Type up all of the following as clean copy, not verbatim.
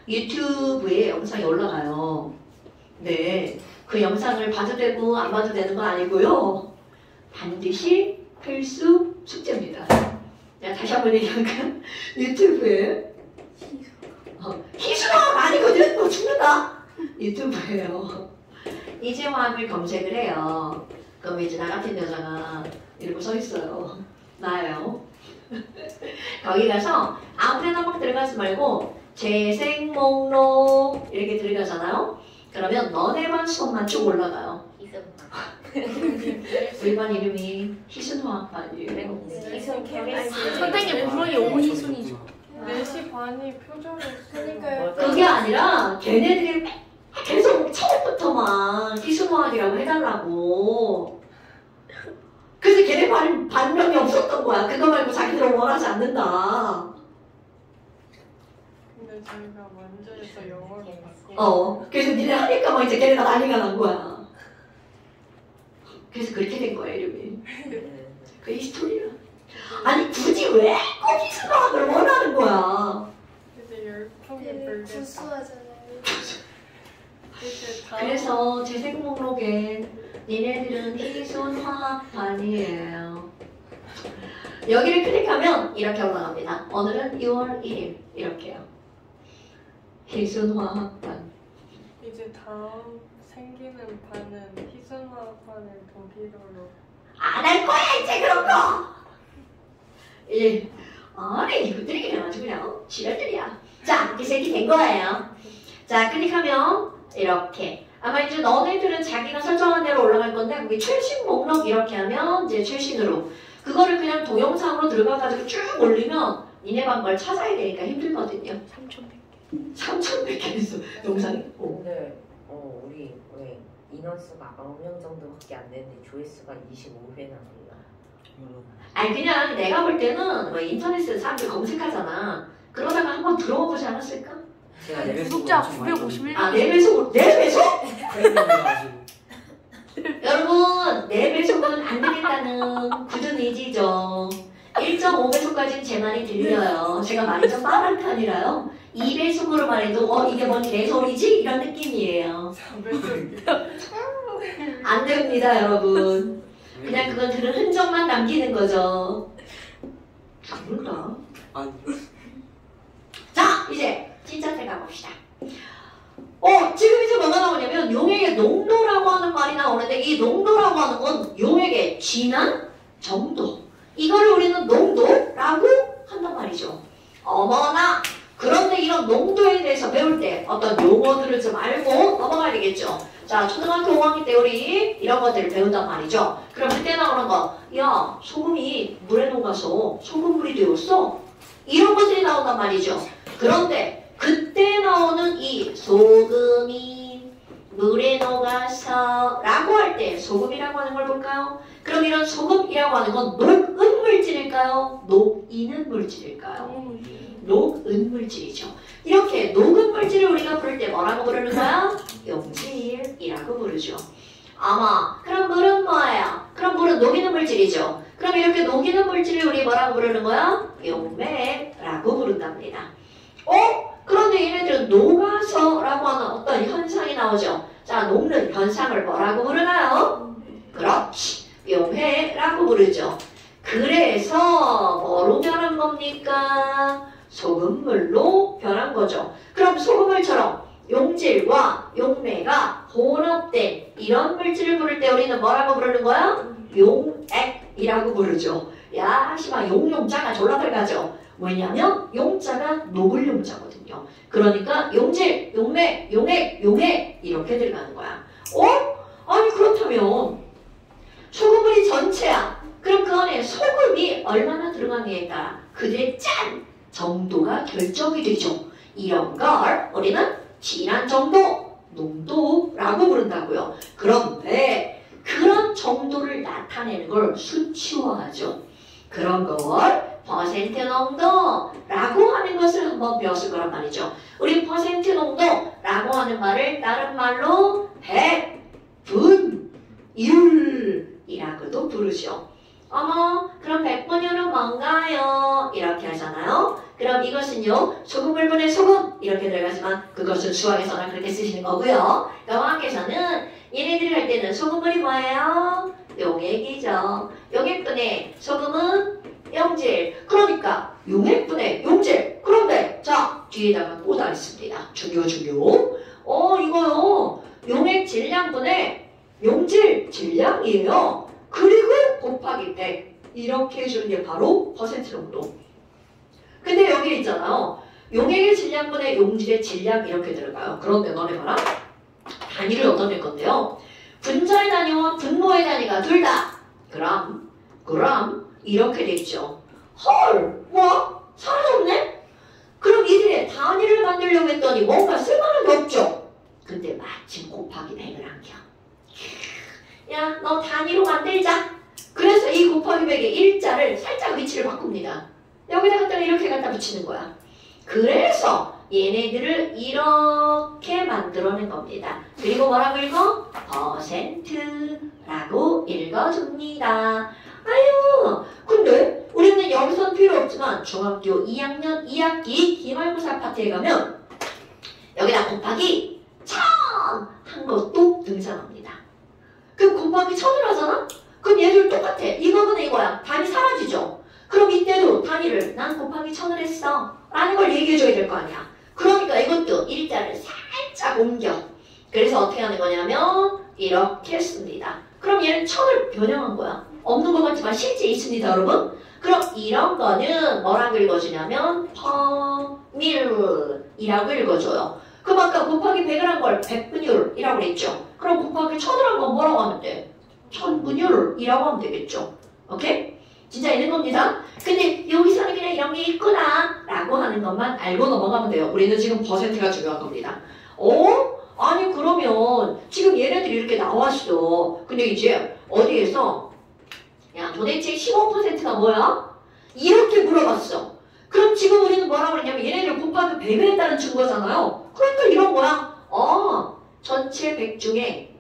유튜브에 영상이 올라가요. 네, 그 영상을 봐도 되고 안 봐도 되는 건 아니고요. 반드시 필수 숙제입니다. 자, 다시 한번 얘기할까요? 유튜브에 희수화학 아니거든? 너 죽는다. 유튜브에요. 이재화학을 검색을 해요. 그럼 이제 나 같은 여자가 이러고 서 있어요. 나예요. 거기 가서 아무 데나 막 들어가지 말고 재생 목록 이렇게 들어가잖아요. 그러면 너네만 수업만 쭉 올라가요. 우리 반 이름이 희순화학반이에요. 희순 케미스트리. 선생님 분명히 오희순이죠. 4시 반이 표정이 쓰니까요. 그게 아니라 걔네들이 계속 처음부터 막 희순화학이라고 해달라고. 그래서 걔네 반명이 없었던 거야. 그거 말고 자기들은 원하지 않는다. 근데 저희가 완전해서 영어로 바꿔. 그래서 니네 하니까 막 이제 걔네가 난리가 난 거야. 그래서 그렇게 된 거야, 이름이. 그 히스토리야. 아니, 굳이 왜 꼭 희순화학을 원하는 거야? 이제 열풍에 불겠다. 구수하잖아요. 그래서 재생 목록에 니네들은 희순화학반이에요. 여기를 클릭하면 이렇게 올라갑니다. 오늘은 6월 1일 이렇게요. 희순화학반. 이제 다음 생기는 반은 희순화학반을 독일어로. 안 할 거야 이제 그런 거. 예. 아니 이것들이 그냥 아주 그냥 지랄들이야. 자 이제 이렇게 된 거예요. 자 클릭하면 이렇게. 아마 이제 너네들은 자기가 설정한 대로 올라갈 건데 거기 최신 목록 이렇게 하면 이제 최신으로 그거를 그냥 동영상으로 들어가가지고 쭉 올리면 니네 반 걸 찾아야 되니까 힘들거든요. 3,100개 있어 영상이. 근데 우리 왜 인원수가 9명 정도밖에 안 되는데 조회수가 25회나 돼요. 아니 그냥 내가 볼 때는 뭐 인터넷에 사람들 검색하잖아. 그러다가 한번 들어와 보지 않았을까? 구독자 951명. 아 4배속? 4배속? 여러분 4배속은 안 되겠다는 굳은 의지죠. 1.5배속까지는 제 말이 들려요. 제가 말이 좀 빠른 편이라요. 2배속으로 말해도 이게 뭔 개소리지? 이런 느낌이에요. 4배속이요? 안 됩니다 여러분. 그냥 그건 들은 흔적만 남기는 거죠. 모른다. 자 이제 진짜 들어가봅시다. 지금 이제 뭐가 나오냐면 용액의 농도라고 하는 말이 나오는데 이 농도라고 하는 건 용액의 진한 정도. 이거를 우리는 농도라고 한단 말이죠. 어머나! 그런데 이런 농도에 대해서 배울 때 어떤 용어들을 좀 알고 넘어가야 되겠죠. 자, 초등학교 5학년 때 우리 이런 것들을 배운단 말이죠. 그럼 그때 나오는 거, 야, 소금이 물에 녹아서 소금물이 되었어? 이런 것들이 나온단 말이죠. 그런데 그때 나오는 이 소금이 물에 녹아서 라고 할 때 소금이라고 하는 걸 볼까요? 그럼 이런 소금이라고 하는 건 녹은 물질일까요? 녹이는 물질일까요? 녹은 물질이죠. 이렇게 녹은 물질을 우리가 부를 때 뭐라고 부르는 거야? 용질이라고 부르죠. 그럼 물은 뭐예요? 그럼 물은 녹이는 물질이죠. 그럼 이렇게 녹이는 물질을 우리 뭐라고 부르는 거야? 용맥라고 부른답니다. 그런데 얘네들은 녹아서라고 하는 어떤 현상이 나오죠. 자, 녹는 현상을 뭐라고 부르나요? 그렇지. 용해라고 부르죠. 그래서 뭐로 변한 겁니까? 소금물로 변한 거죠. 그럼 소금물처럼 용질과 용매가 혼합된 이런 물질을 부를 때 우리는 뭐라고 부르는 거야? 용액이라고 부르죠. 야, 씨발 용자가 졸라 들어가죠. 왜냐면 용자가 녹을 용자거든요. 그러니까 용질, 용매, 용액, 용해 이렇게 들어가는 거야. 아니 그렇다면 소금물이 전체야. 그럼 그 안에 소금이 얼마나 들어가느냐에 따라 그들의 짠 정도가 결정이 되죠. 이런 걸 우리는 진한 정도, 농도라고 부른다고요. 그런데 그런 정도를 나타내는 걸 수치화하죠. 그런 걸 퍼센트 농도라고 하는 것을 한번 배웠을 거란 말이죠. 우리 퍼센트 농도라고 하는 말을 다른 말로 백분율이라고도 부르죠. 그럼 백분율은 뭔가요? 이렇게 하잖아요. 그럼 이것은요, 소금물분의 소금 이렇게 들어가지만 그것은 수학에서나 그렇게 쓰시는 거고요. 영어학에서는 얘네들이 할 때는 소금물이 뭐예요? 용액이죠. 용액분의 소금은 용질. 그러니까 용액분의 용질. 그런데 자 뒤에다가 또 다 있습니다. 중요. 이거요. 용액 질량분의 용질 질량이에요. 그리고 곱하기 100 이렇게 해주는 게 바로 퍼센트 농도. 근데 여기 있잖아요. 용액의 질량분의 용질의 질량 이렇게 들어가요. 그런데 너네 봐라. 단위를 얻어낼 건데요. 분자의 단위와 분모의 단위가 둘 다 그람 이렇게 돼 있죠. 헐, 뭐? 사라졌네? 그럼 이들의 단위를 만들려고 했더니 뭔가 쓸만한 게 없죠. 근데 마침 곱하기 100을 한겨. 야, 너 단위로 만들자. 그래서 이 곱하기 100의 일자를 살짝 위치를 바꿉니다. 여기다 갖다가 이렇게 갖다 붙이는 거야. 그래서 얘네들을 이렇게 만들어낸 겁니다. 그리고 뭐라고 읽어? 퍼센트라고 읽어줍니다. 아유, 근데 우리는 여기선 필요 없지만 중학교 2학년 2학기 기말고사 파트에 가면 여기다 곱하기 1000 한 것도 등장합니다. 그럼 곱하기 1000을 하잖아? 그럼 얘들 똑같아. 이거는 이거야. 단위 사라지죠? 그럼 이때도 단위를 난 곱하기 1000을 했어 라는 걸 얘기해줘야 될 거 아니야. 그러니까 이것도 일자를 살짝 옮겨. 그래서 어떻게 하는 거냐면 이렇게 씁니다. 그럼 얘는 1000을 변형한 거야. 없는 것 같지만 실제 있습니다, 여러분. 그럼 이런 거는 뭐라고 읽어주냐면 퍼밀이라고 읽어줘요. 그럼 아까 곱하기 100을 한 걸 100분율이라고 그랬죠. 그럼 곱하기 1000을 한 건 뭐라고 하면 돼? 1000분율이라고 하면 되겠죠. 오케이? 진짜 있는 겁니다. 근데 여기서는 그냥 이런 게 있구나 라고 하는 것만 알고 넘어가면 돼요. 우리는 지금 퍼센트가 중요한 겁니다. 아니 그러면 지금 얘네들이 이렇게 나왔어. 근데 이제 어디에서 야 도대체 15%가 뭐야? 이렇게 물어봤어. 그럼 지금 우리는 뭐라고 그러냐면 얘네들 곱하기 100을 했다는 증거잖아요. 그러니까 이런 거야. 전체 100 중에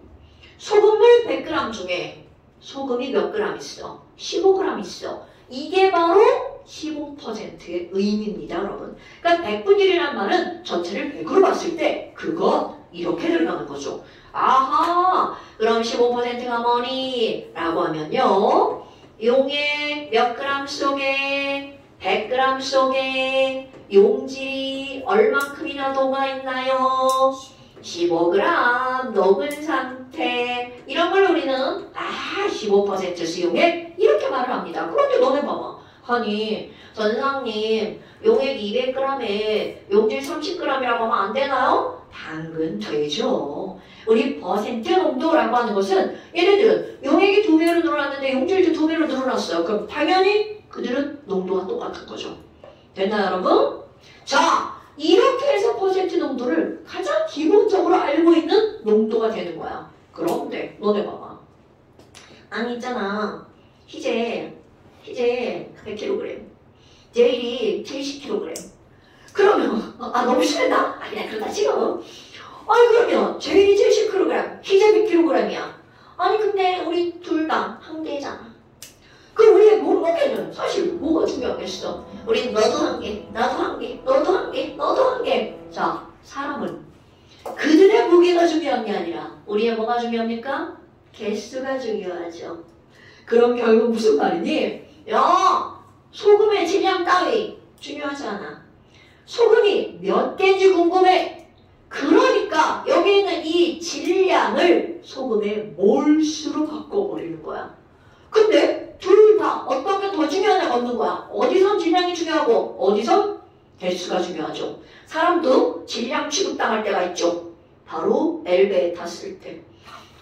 소금물 100g 중에 소금이 몇 그램 있어? 15g 있어. 이게 바로 15%의 의미입니다, 여러분. 그러니까 100분율이란 말은 전체를 100으로 봤을 때 그거 이렇게 들어가는 거죠. 아하, 그럼 15%가 뭐니? 라고 하면요. 용액 몇 그램 속에 100g 속에 용질이 얼만큼이나 녹아있나요? 15g 녹은 상태. 이런 걸 우리는 15% 수용액 이렇게 말을 합니다. 그런데 너네 봐봐. 아니 선생님 용액 200g에 용질 30g이라고 하면 안 되나요? 당근 되죠. 우리 퍼센트 농도라고 하는 것은 얘네들은 용액이 2배로 늘어났는데 용질도 2배로 늘어났어요. 그럼 당연히 그들은 농도가 똑같은 거죠. 됐나요, 여러분? 자, 이렇게 해서 퍼센트 농도를 가장 기본적으로 알고 있는 농도가 되는 거야. 그런데 너네 봐봐. 아니 있잖아. 희재 100kg, 제일이 70kg. 그러면 너무 심했나? 그냥 그러다 지금. 아니 그러면 제일이 70kg, 희재 100kg이야. 아니 근데 우리 둘 다 한 개잖아. 그럼 우리의 몸무게는 사실 뭐가 중요하겠어? 우린 너도 한 개, 나도 한 개, 너도 한 개, 너도 한 개. 자, 사람은 그들의 무게가 중요한 게 아니라 우리의 뭐가 중요합니까? 개수가 중요하죠. 그럼 결국 무슨 말이니? 야, 소금의 질량 따위 중요하지 않아. 소금이 몇 개인지 궁금해. 그러니까 여기 있는 이 질량을 소금의 몰수로 바꿔버리는 거야. 근데 둘 다 어떤 게 더 중요하냐고 묻는 거야. 어디선 질량이 중요하고 어디선 개수가 중요하죠. 사람도 질량 취급당할 때가 있죠. 바로 엘베에 탔을 때.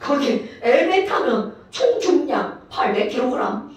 거기 엘베에 타면 총 중량 800kg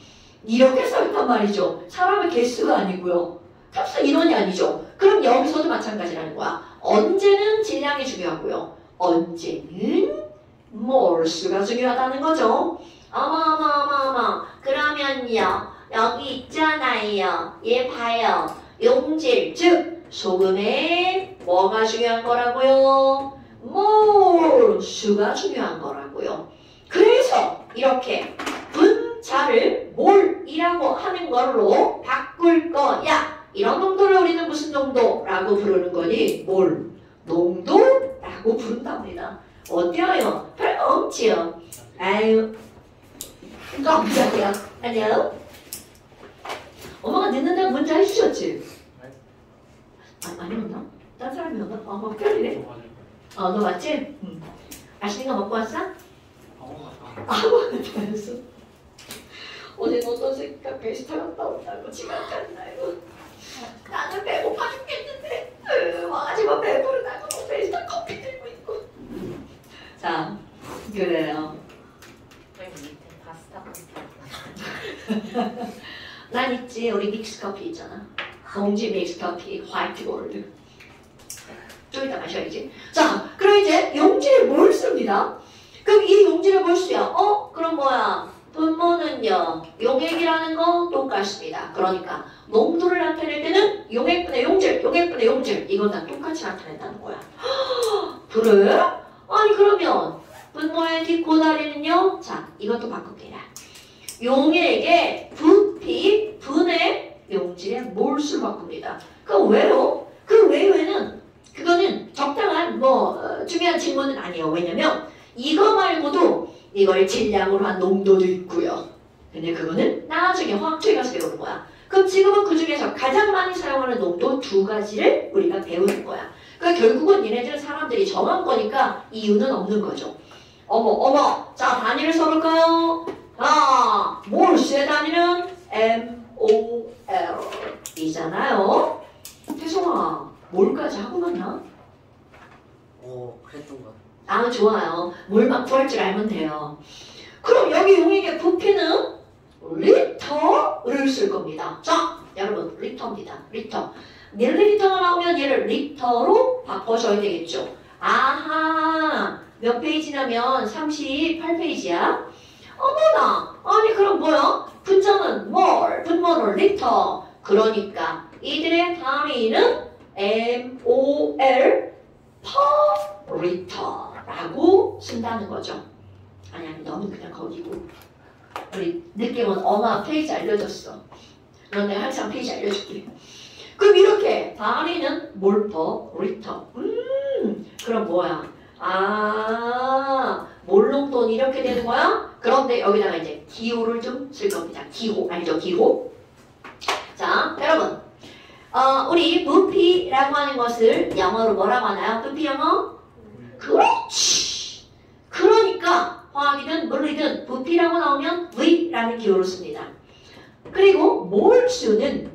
이렇게 써있단 말이죠. 사람의 개수가 아니고요. 탑승 인원이 아니죠. 그럼 여기서도 마찬가지라는 거야. 언제는 질량이 중요하고요. 언제는 몰수가 중요하다는 거죠. 어머. 그러면요. 여기 있잖아요. 얘 봐요. 용질, 즉 소금에 뭐가 중요한 거라고요? 몰수가 중요한 거라고요. 그래서 이렇게 분자를 몰이라고 하는 걸로 바꿀 거야 이런 농도를 우리는 무슨 농도라고 부르는 거니? 뭘? 농도라고 부른답니다. 어때요? 별거 없지요? 아유, 깜짝이야. 안녕? 엄마가 늦는다고 문자 해주셨지? 아니었나? 딴 사람이었나? 뭐 별이래. 너 맞지? 응. 맛있는 거 먹고 왔어? 아무것도 안 했어. 어제 어떤 새끼가 베스트 갔다 온다고 지각 갔나요? 나는 배고파 죽겠는데 와가지고 배부르다고 베스트 커피 들고 있고. 자, 그래요. 밑에 파스타 커피. 난 있지. 우리 믹스 커피 있잖아. 봉지 믹스 커피 화이트 골드. 좀 이따 마셔야지. 자, 그럼 이제 용지를 뭘 씁니다. 그럼 이 용지를 뭘 써요? 그럼 뭐야? 분모는요. 용액이라는 거 똑같습니다. 그러니까 농도를 나타낼 때는 용액분의 용질, 용액분의 용질 이건 다 똑같이 나타낸다는 거야. 그래? 아니 그러면 분모의 뒷고다리는요. 자, 이것도 바꿀게요. 용액의 부피 분의 용질의 몰수를 바꿉니다. 그 외로 그 외에는 그거는 적당한 중요한 질문은 아니에요. 왜냐면 이거 말고도 이걸 질량으로 한 농도도 있고요. 근데 그거는 나중에 화학초에 가서 배우는 거야. 그럼 지금은 그 중에서 가장 많이 사용하는 농도 두 가지를 우리가 배우는 거야. 그러니까 결국은 얘네들은 사람들이 정한 거니까 이유는 없는 거죠. 어머. 자, 단위를 써볼까요? 몰수의 단위는 MOL 이잖아요. 태송아, 뭘까지 하고 갔나? 그랬던 거. 좋아요. 뭘만 구할 줄 알면 돼요. 그럼 여기 용액의 부피는 리터를 쓸 겁니다. 자, 여러분, 리터입니다. 리터. 밀리리터가 나오면 얘를 리터로 바꿔줘야 되겠죠. 아하, 몇 페이지냐면 38페이지야. 어머나, 아니 그럼 뭐야? 분자는 몰, 분모는 리터. 그러니까 이들의 단위는 MOL per 리터라고 쓴다는 거죠. 아니 너는 그냥 거기고. 우리 느낌은 언어 페이지 알려줬어. 넌 내가 항상 페이지 알려줄게. 그럼 이렇게 단위는 몰 per 리터. 그럼 뭐야? 몰농도는 이렇게 되는 거야? 그런데 여기다가 이제 기호를 좀 쓸 겁니다. 기호 알죠? 기호. 자, 여러분, 우리 부피라고 하는 것을 영어로 뭐라고 하나요? 부피 영어? 그렇지. 그러니까 화학이든 물리든 부피라고 나오면 V라는 기호를 씁니다. 그리고 몰수는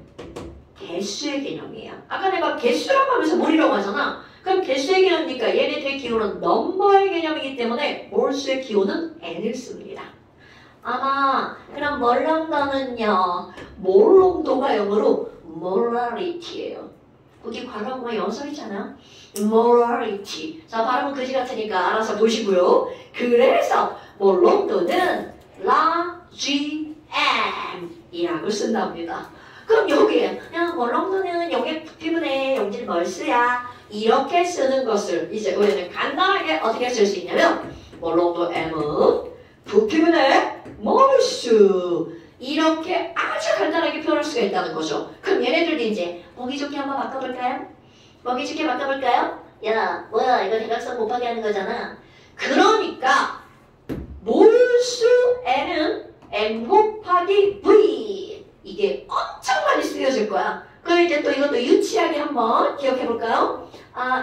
개수의 개념이에요. 아까 내가 개수라고 하면서 몰이라고 하잖아. 그럼 개수의 개념이니까 얘네들의 기호는 넘버의 개념이기 때문에 몰수의 기호는 N을 씁니다. 그럼 몰농도는요. 몰농도가 영어로 molarity예요. 거기 괄호하고 영어 써있잖아. molarity. 자, 발음은 그지 같으니까 알아서 보시고요. 그래서 몰농도는 RGM이라고 쓴답니다. 그럼 여기에 몰농도는 용액 부피분의 용질 몰수야. 이렇게 쓰는 것을 이제 우리는 간단하게 어떻게 쓸 수 있냐면 몰농도 M은 부피분의 몰수 이렇게 아주 간단하게 표현할 수가 있다는 거죠. 그럼 얘네들도 이제 보기 좋게 한번 바꿔볼까요? 보기 좋게 바꿔볼까요? 야 뭐야 이거 대각선 곱하기 하는 거잖아. 그러니까 몰수 N은 M 곱하기 V 이게 엄청 많이 쓰여질 거야. 그럼 이제 또 이것도 유치하게 한번 기억해볼까요?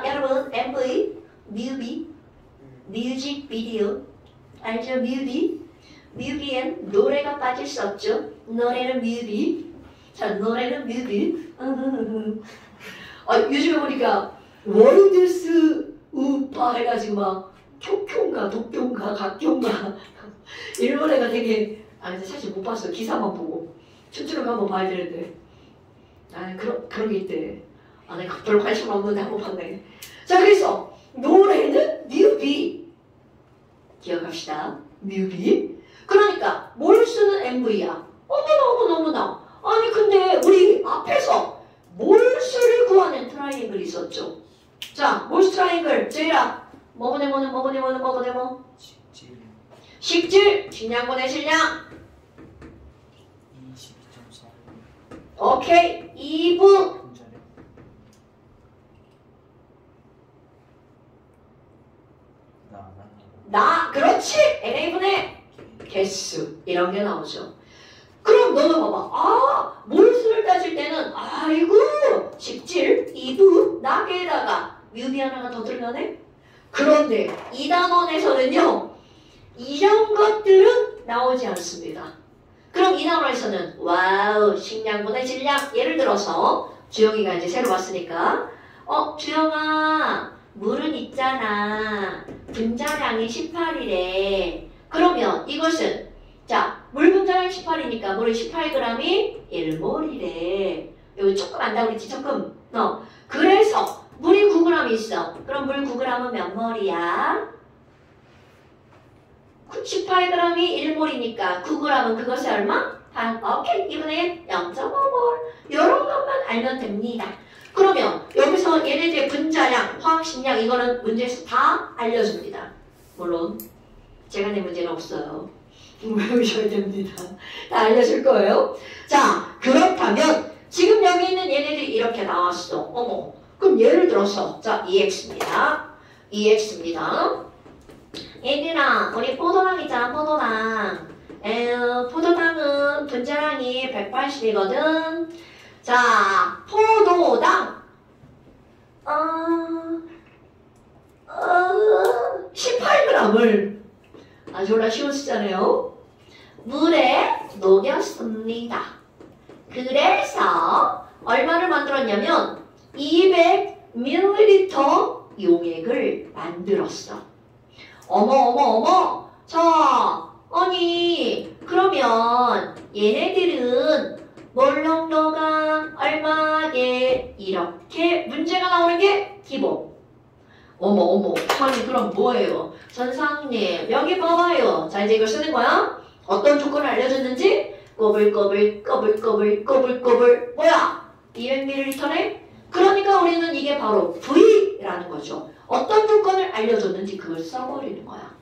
여러분 MV, 뮤비, 뮤직비디오 알죠? 뮤비엔 노래가 빠질 수 없죠. 노래는 뮤비. 자, 노래는 뮤비. 요즘에 보니까 월드스 우파 해가지고 막 쿄쿄인가 도쿄인가 각교인가 이런 노래가 되게 사실 못 봤어. 기사만 보고 춤추는 거 한번 봐야 되는데 그런 게 있대. 내가 별 관심 없는데 한번 봤네. 자, 그래서 노래는 뮤비 기억합시다. 뮤비. 그러니까 몰수는 MV야. 어머나. 아니 근데 우리 앞에서 몰수를 구하는 트라이앵글이 있었죠. 자, 몰수 트라이앵글 제이라 뭐뭐 식질 질량분의 질량 오케이. 2부. 그렇지. NA분의 개수. 이런 게 나오죠. 그럼 너는 봐봐. 몰수를 따질 때는 아이고 직질 2부 낙에다가 뮤비 하나가 더 들어가네. 그런데 이 단원에서는요. 이런 것들은 나오지 않습니다. 그럼 이 단원에서는 와우 식량분의 질량. 예를 들어서 주영이가 이제 새로 왔으니까 주영아 물은 있잖아. 분자량이 18이래. 그러면 이것은 자, 물 분자량 18이니까 물이 18g이 1몰이래. 여기 조금 안다고 그랬지, 조금. 그래서 물이 9g 있어. 그럼 물 9g은 몇 몰이야? 18g이 1몰이니까 9g은 그것이 얼마? 오케이, 이번에 0.5몰. 이런 것만 알면 됩니다. 그러면 여기서 얘네들의 분자량, 화학식량 이거는 문제에서 다 알려줍니다. 물론 제가 낸 문제는 없어요. 외우셔야 됩니다. 다 알려줄 거예요. 자, 그렇다면 지금 여기 있는 얘네들이 이렇게 나왔어. 어머, 그럼 예를 들어서 자, EX입니다. EX입니다. 얘들아, 우리 포도당 있잖아, 포도당. 포도당은 분자량이 180이거든. 자, 포도당 18g을 졸라 쉬운 숫자네요. 물에 녹였습니다. 그래서 얼마를 만들었냐면 200ml 용액을 만들었어. 어머. 자, 아니 그러면 얘네들은 몰농도가 얼마게 이렇게 문제가 나오는 게 기본. 어머 아니 그럼 뭐예요? 선생님 여기 봐봐요. 자 이제 이걸 쓰는 거야. 어떤 조건을 알려줬는지 꼬불꼬불 뭐야? 200ml네? 그러니까 우리는 이게 바로 V라는 거죠. 어떤 조건을 알려줬는지 그걸 써버리는 거야.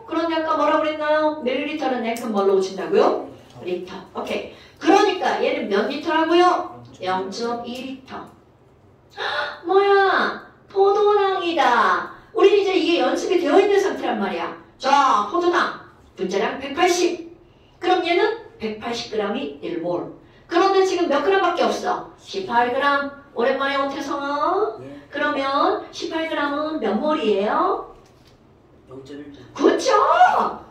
그런데 아까 뭐라고 그랬나요? 밀리리터는 냉큼 뭘로 고친다고요? 리터. 오케이. 그러니까 얘는 몇 리터라고요? 0.2리터. 뭐야? 포도당이다. 우리 이제 이게 연습이 되어 있는 상태란 말이야. 자, 포도당 분자량 180. 그럼 얘는 180g이 1몰. 그런데 지금 몇 g밖에 없어? 18g. 오랜만에 온 태성아. 그러면 18g은 몇 몰이에요? 0.1. 그렇죠.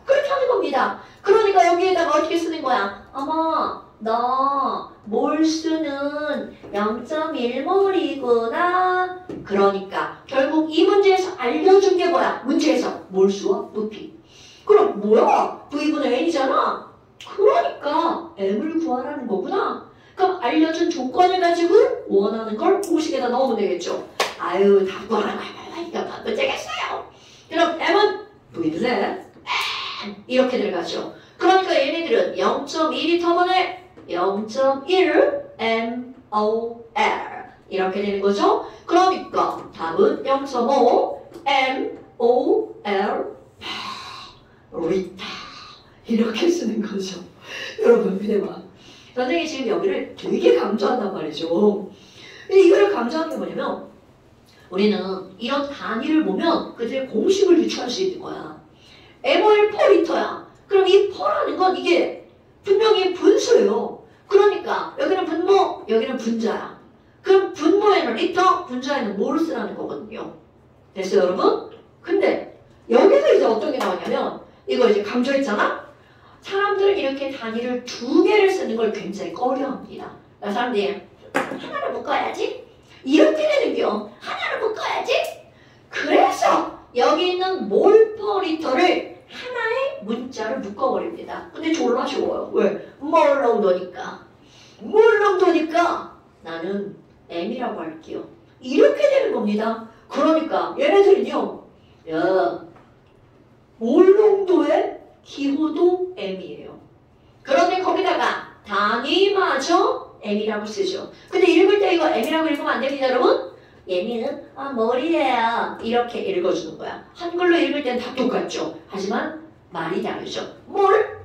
그렇게 하는 겁니다. 그러니까 여기에다가 어떻게 쓰는 거야? 어머, 너 몰수는 0.1몰이구나. 그러니까 결국 이 문제에서 알려준 게 뭐야? 문제에서 몰수와 부피. 그럼 뭐야? V분의 N이잖아. 그러니까 M을 구하라는 거구나. 그럼 알려준 조건을 가지고 원하는 걸 공식에다 넣으면 되겠죠. 아유, 다 구하라. 이거 문제겠어요. 그럼 M은 V분의 N 이렇게 들어가죠. 그러니까 얘네들은 0.2리터분의 0.1 MOL 이렇게 되는 거죠. 그러니까 답은 0.5 MOL 리터 이렇게 쓰는 거죠. 여러분 믿어봐. 선생님이 지금 여기를 되게 강조한단 말이죠. 근데 이거를 강조하는 게 뭐냐면 우리는 이런 단위를 보면 그들의 공식을 유추할 수 있는 거야. MOL per 리터야. 그럼 이 per라는 건 이게 분명히 분수예요. 그러니까 여기는 분모, 여기는 분자야. 그럼 분모에는 리터, 분자에는 몰스라는 거거든요. 됐어요, 여러분? 근데 여기서 이제 어떤 게 나오냐면 이거 이제 강조했잖아? 사람들은 이렇게 단위를 2개를 쓰는 걸 굉장히 꺼려합니다. 사람들이 하나를 묶어야지? 이렇게 되는겨. 하나를 묶어야지? 그래서 여기 있는 몰 퍼 리터를 하나의 문자를 묶어버립니다. 근데 졸라 쉬워요. 왜? 몰농도니까. 몰농도니까 나는 M이라고 할게요. 이렇게 되는 겁니다. 그러니까 얘네들은요. 야, 몰농도의 기호도 M이에요. 그런데 거기다가 단위마저 M이라고 쓰죠. 근데 읽을 때 이거 M이라고 읽으면 안 됩니다, 여러분. 얘는 몰이에요. 이렇게 읽어주는 거야. 한글로 읽을 땐 다 똑같죠. 하지만 말이 다르죠. 몰.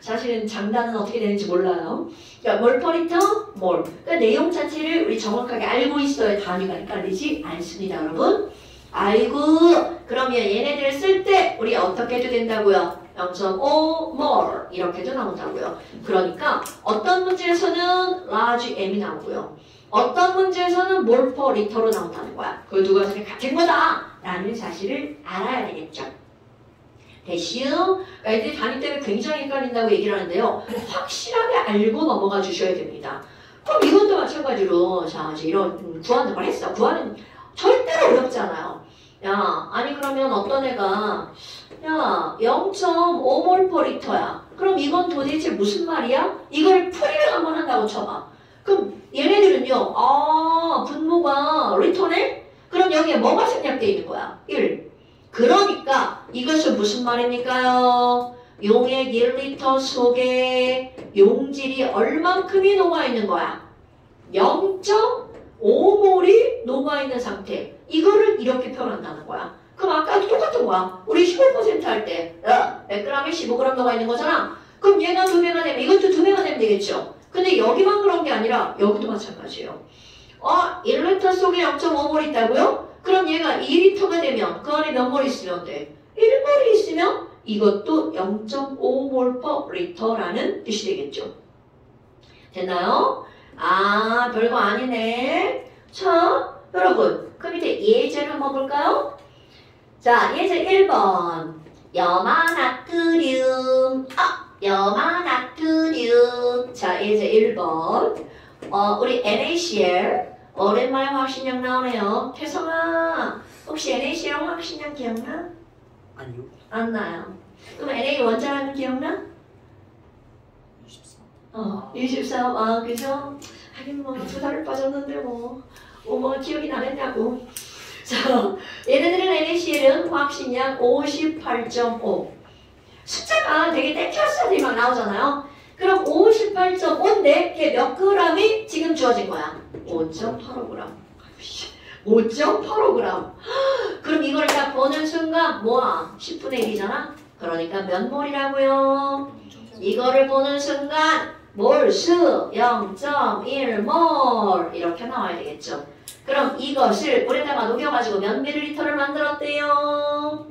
사실은 장단은 어떻게 되는지 몰라요. 그러니까 몰퍼리터, 몰. 그러니까 내용 자체를 우리 정확하게 알고 있어야 단위가 헷갈리지 않습니다, 여러분. 아이고, 그러면 얘네들을 쓸 때 우리 어떻게 해도 된다고요? 0.5 more 이렇게도 나온다고요. 그러니까 어떤 문제에서는 large m이 나오고요. 어떤 문제에서는 more per liter로 나온다는 거야. 그 두 가지가 같은 거다 라는 사실을 알아야 되겠죠. 대시요. 애들이 단위 때문에 굉장히 헷갈린다고 얘기를 하는데요. 확실하게 알고 넘어가 주셔야 됩니다. 그럼 이것도 마찬가지로 자 이제 이런 구하는 걸 했어. 구하는 절대로 어렵지 않아요. 야, 아니 그러면 어떤 애가 야 0.5몰 per 리터야. 그럼 이건 도대체 무슨 말이야? 이걸 풀이를 한번 한다고 쳐봐. 그럼 얘네들은요. 아 분모가 리터네? 그럼 여기에 뭐가 생략되어 있는 거야? 1. 그러니까 이것은 무슨 말입니까요? 용액 1리터 속에 용질이 얼만큼이 녹아있는 거야? 0.5몰이 녹아있는 상태. 이거를 이렇게 표현한다는 거야. 그럼 아까도 똑같은 거야. 우리 15% 할 때 100g에 15g 녹아있는 거잖아. 그럼 얘가 2배가 되면 이것도 2배가 되면 되겠죠. 근데 여기만 그런 게 아니라 여기도 마찬가지예요. 1리터 속에 0.5몰 있다고요? 그럼 얘가 2리터가 되면 그 안에 몇 몰 있으면 돼? 1몰이 있으면 이것도 0.5몰 per 리터라는 뜻이 되겠죠. 됐나요? 아 별거 아니네. 자 여러분 그 밑에 예제를 한번 볼까요? 자 예제 1번 염화나트륨 염화나트륨. 자 예제 1번 우리 NaCl 오랜만에 화학식량 나오네요. 태성아 혹시 NaCl 화학식량 기억나? 아니요. 안 나요. 그럼 Na 원자라는 기억나? 24. 24. 그죠? 하긴 뭐 2달을 빠졌는데 뭐 기억이 나겠냐고. 자, 얘네들은 NaCl은 화학식량 58.5. 숫자가 되게 땡큐어스들이 막 나오잖아요. 그럼 58.5인데 걔 몇 g이 지금 주어진 거야? 5.85g. 5.85g. 그럼 이걸 딱 보는 순간 뭐야? 10분의 1이잖아? 그러니까 몇 몰이라고요? 이거를 보는 순간 몰수 0.1몰 이렇게 나와야 되겠죠. 그럼 이것을 물에다가 녹여가지고 몇 밀리리터를 만들었대요?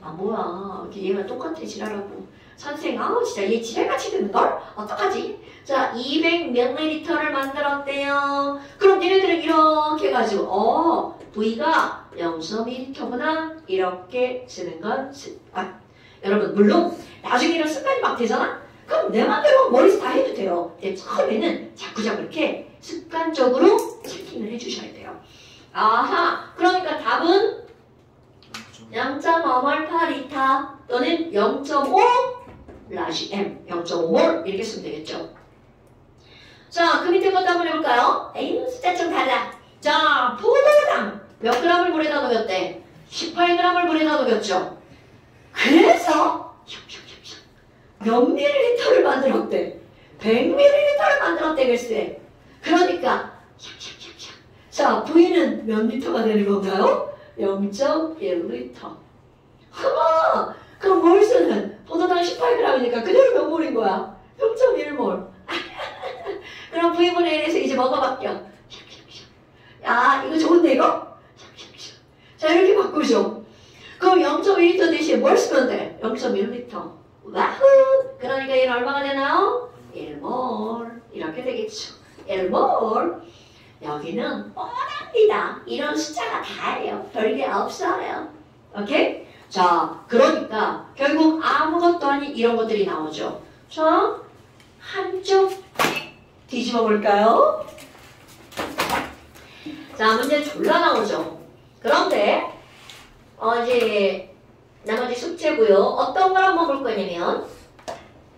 아 뭐야 얘가 똑같아 지랄하고. 선생 진짜 얘 지랄같이 듣는걸? 어떡하지? 자 200ml를 만들었대요. 그럼 얘네들은 이렇게 해가지고 V가 0.2리터구나 이렇게 쓰는 건 습관. 여러분 물론 나중에 이런 습관이 막 되잖아? 그럼 내 맘대로 머리에서 다 해도 돼요. 근데 처음에는 자꾸자꾸 이렇게 습관적으로 체킹을 해주셔야 돼요. 아하 그러니까 답은 0.5몰 per 리터 또는 0.5 라지 M 0.5몰 이렇게 쓰면 되겠죠. 자, 그 밑에 것도 한번 해볼까요? 에이, 숫자 좀 달라. 자, 포도당 몇 g을 물에다 녹였대? 18g을 물에다 녹였죠. 그래서 몇 밀리리터를 만들었대? 100ml를 만들었대 글쎄. 그러니까 자, V는 몇 리터가 되는 건가요? 0.1리터. 그럼 몰수는 포도당 18g이니까 그대로 몇 몰인 거야? 0.1몰. 그럼 V분의 1에서 이제 뭐가 바뀌어? 야, 이거 좋은데 이거? 자, 이렇게 바꾸죠. 그럼 0.1리터 대신에 뭘 쓰면 돼? 0.1리터. 와후! 그러니까 얘는 얼마가 되나요? 1몰. 이렇게 되겠죠. 1몰. 여기는 뻔합니다. 이런 숫자가 다예요. 별게 없어요. 오케이? 자, 그러니까 결국 아무것도 아닌 이런 것들이 나오죠. 자, 한쪽 뒤집어 볼까요? 자, 문제 졸라 나오죠. 그런데 이제 나머지 숙제고요. 어떤 걸 한번 볼 거냐면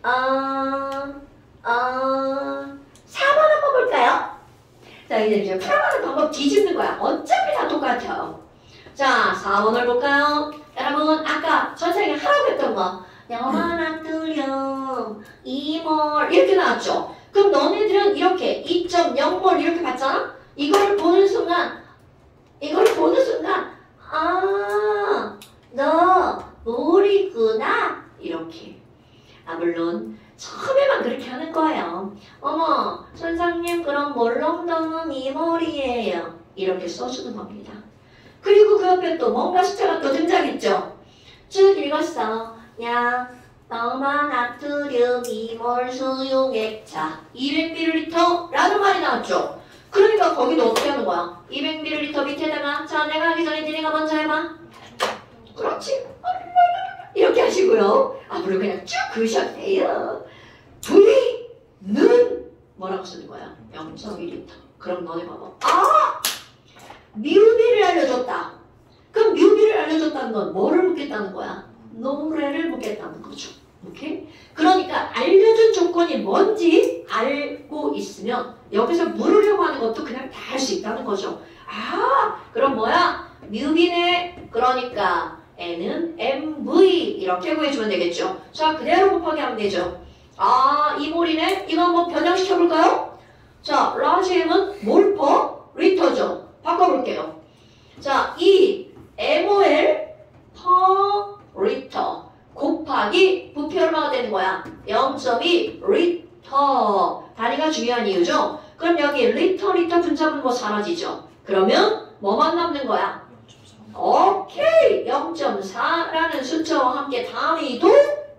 4번 한번 볼까요? 자, 이제 풀어가는 방법 뒤집는 거야. 어차피 다 똑같아요. 자, 4번을 볼까요? 여러분, 아까 선생님이 하라고 했던 거. 염화나트륨 2몰 이렇게 나왔죠? 그럼 너네들은 이렇게 2.0몰 이렇게 봤잖아? 이걸 보는 순간 너 몰이구나. 이렇게. 물론 처음에만 그렇게 하는 거예요. 어머, 선생님 그럼 몰롱도는 이 머리예요. 이렇게 써주는 겁니다. 그리고 그 옆에 또 뭔가 숫자가 또 등장했죠. 쭉 읽었어. 야, 너마 나트륨 이몰 수용액차 200ml 라는 말이 나왔죠. 그러니까 거기도 어떻게 하는 거야? 200ml 밑에다가 자 내가 하기 전에 니네가 먼저 해봐. 그렇지. 이렇게 하시고요. 앞으로 그냥 쭉 그으셔도 돼요. V는 뭐라고 쓰는 거야? 0.1L. 그럼 너네 봐봐. 아! 뮤비를 알려줬다. 그럼 뮤비를 알려줬다는 건 뭐를 묻겠다는 거야? 노래를 묻겠다는 거죠. 오케이? 그러니까 알려준 조건이 뭔지 알고 있으면 여기서 물으려고 하는 것도 그냥 다 할 수 있다는 거죠. 아, 그럼 뭐야? 뮤비네. 그러니까 N은 MV 이렇게 구해주면 되겠죠. 자, 그대로 곱하기 하면 되죠. 아, 이 몰이네? 이거 한번 변형시켜볼까요? 자, 라지 M은 몰퍼 리터죠. 바꿔볼게요. 자, 이 MOL per 리터 곱하기 부피 얼마가 되는 거야? 0.2 리터. 단위가 중요한 이유죠. 그럼 여기 리터 분자분 뭐 사라지죠. 그러면 뭐만 남는 거야? 오케이. 0.4라는 숫자와 함께 단위도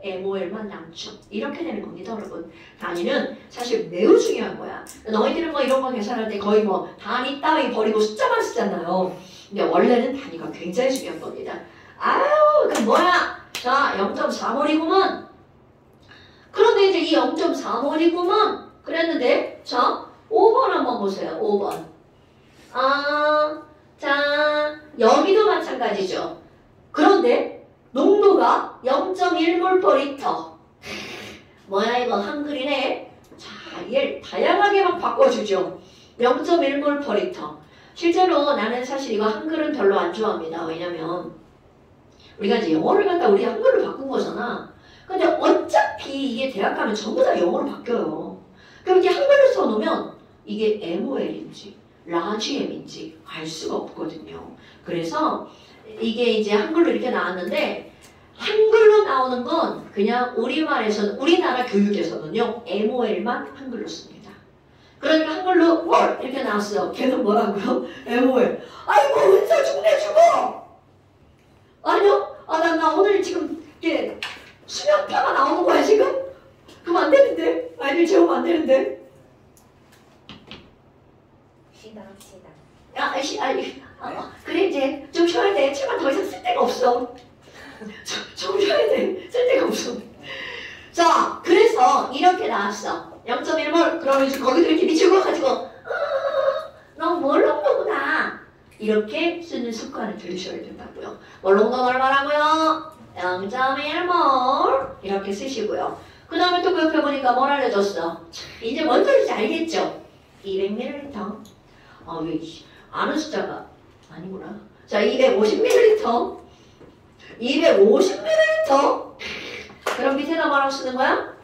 MOL만 남죠. 이렇게 되는 겁니다, 여러분. 단위는 사실 매우 중요한 거야. 너희들은 뭐 이런 거 계산할 때 거의 뭐 단위 따위 버리고 숫자만 쓰잖아요. 근데 원래는 단위가 굉장히 중요한 겁니다. 아유, 그 뭐야? 자, 0.4몰이구먼. 그런데 이제 이 0.4몰이구먼. 그랬는데, 자, 5번 한번 보세요. 5번. 아, 자, 여기도 마찬가지죠. 그런데 농도가 0.1몰 per 리터. 뭐야 이거 한글이네. 자, 얘 다양하게 막 바꿔주죠. 0.1몰 per 리터. 실제로 나는 사실 이거 한글은 별로 안 좋아합니다. 왜냐면 우리가 이제 영어를 갖다 우리 한글로 바꾼 거잖아. 근데 어차피 이게 대학 가면 전부 다 영어로 바뀌어요. 그럼 이렇게 한글로 써놓으면 이게 MOL인지 라지 M인지 알 수가 없거든요. 그래서 이게 이제 한글로 이렇게 나왔는데 한글로 나오는 건 그냥 우리말에서는 우리나라 교육에서는요 MOL만 한글로 씁니다. 그러니까 한글로 뭘 이렇게 나왔어요. 걔는 뭐라고요? MOL. 아이고 은사 죽네 죽어. 아니요? 아, 나 오늘 지금 이게 수면표가 나오는 거야 지금? 그럼 안 되는데? 아이들 재우면 안 되는데? 시다. 그래 이제 좀 쉬어야 돼. 책만 더 이상 쓸 데가 없어. 좀 쉬어야 돼. 쓸 데가 없어. 자, 그래서 이렇게 나왔어. 0.1몰. 그러면 이제 거기도 이렇게 미치고 가지고 너 몰롱도구나. 이렇게 쓰는 습관을 들으셔야 된다고요. 몰롱도는 얼마라고요? 0.1몰. 이렇게 쓰시고요. 그 다음에 또 그 옆에 보니까 뭘 알려줬어? 이제 뭔 소리인지 알겠죠? 200ml. 왜 아는 숫자가 아니구나. 자, 250ml. 250ml. 그럼 밑에다 뭐라고 쓰는 거야?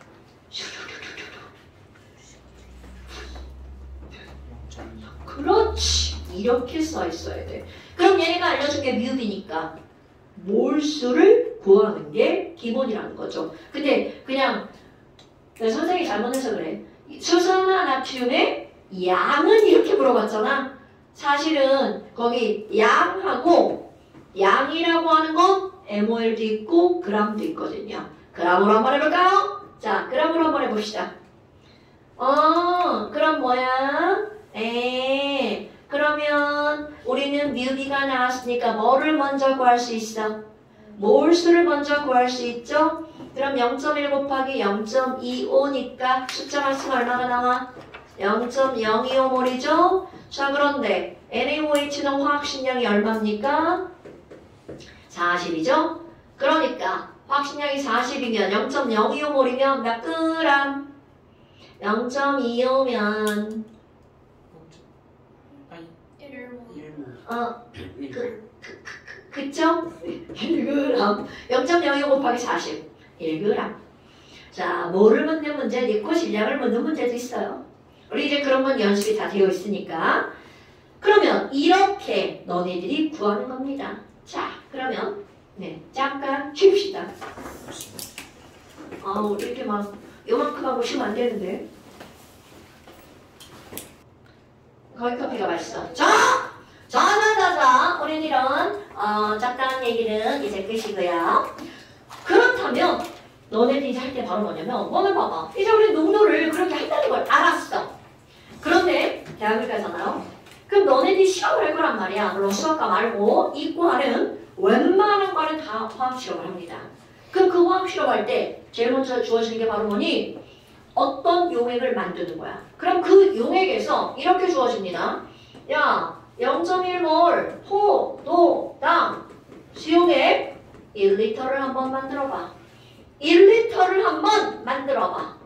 그렇지. 이렇게 써 있어야 돼. 그럼 얘네가 알려준 게 뮤비니까 몰수를 구하는 게 기본이라는 거죠. 근데 그냥 선생님이 잘못해서 그래. 수산화 나트륨의 양은 이렇게 물어봤잖아. 사실은 거기 양하고 양이라고 하는 건 MOL도 있고 그람도 있거든요. 그람으로 한번 해볼까요? 자, 그람으로 한번 해봅시다. 그럼 뭐야? 그러면 우리는 뮤비가 나왔으니까 뭐를 먼저 구할 수 있어? 몰수를 먼저 구할 수 있죠? 그럼 0.1 곱하기 0.25니까 숫자만 쓰면 얼마가 나와? 0.025몰이죠? 자, 그런데 NaOH는 화학식량이 얼마입니까? 40이죠? 그러니까 화학식량이 40이면 0.025몰이면 몇 그램? 0.25면 1모. 그쵸? 1g 0.02 곱하기 40 1g. 자, 뭐를 묻는 문제도 있고 질량을 묻는 문제도 있어요. 우리 이제 그런 건 연습이 다 되어 있으니까. 그러면 이렇게 너네들이 구하는 겁니다. 자, 그러면 잠깐 쉽시다. 우리 이렇게 막 요만큼만 보시면 안 되는데. 거기 커피가 맛있어. 자, 우린 이런 짝다한 얘기는 이제 끝이고요. 그렇다면 너네들이 이제 할 때 바로 뭐냐면 오늘 봐봐. 이제 우리 농도를 그렇게 한다는 걸 알았어. 그런데 대학을 가잖아요. 그럼 너네들이 시험을 할 거란 말이야. 물론 수학과 말고 이과는 웬만한 과는 다 화학 실험을 합니다. 그럼 그 화학 실험할 때 제일 먼저 주어지는 게 바로 뭐니? 어떤 용액을 만드는 거야. 그럼 그 용액에서 이렇게 주어집니다. 야, 0.1몰 포도당 수용액 1리터를 한번 만들어봐. 1리터를 한번 만들어봐.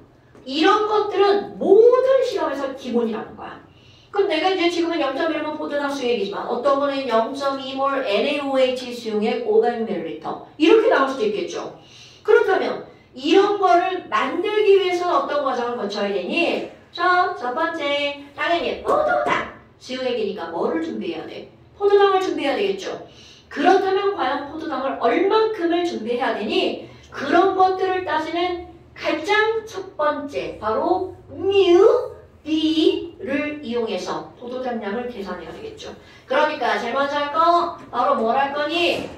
이런 것들은 모든 실험에서 기본이라는 거야. 그럼 내가 이제 지금은 0.1몰 포도당 수용액이지만 어떤 거는 0.2몰 NaOH 수용액 500ml 이렇게 나올 수도 있겠죠. 그렇다면 이런 거를 만들기 위해서는 어떤 과정을 거쳐야 되니? 자, 첫 번째, 당연히 포도당 수용액이니까 뭐를 준비해야 돼? 포도당을 준비해야 되겠죠. 그렇다면 과연 포도당을 얼만큼을 준비해야 되니? 그런 것들을 따지는 가장 첫 번째, 바로 뮤, B를 이용해서 포도당량을 계산해야 되겠죠. 그러니까 제일 먼저 할 거, 바로 뭘 할 거니?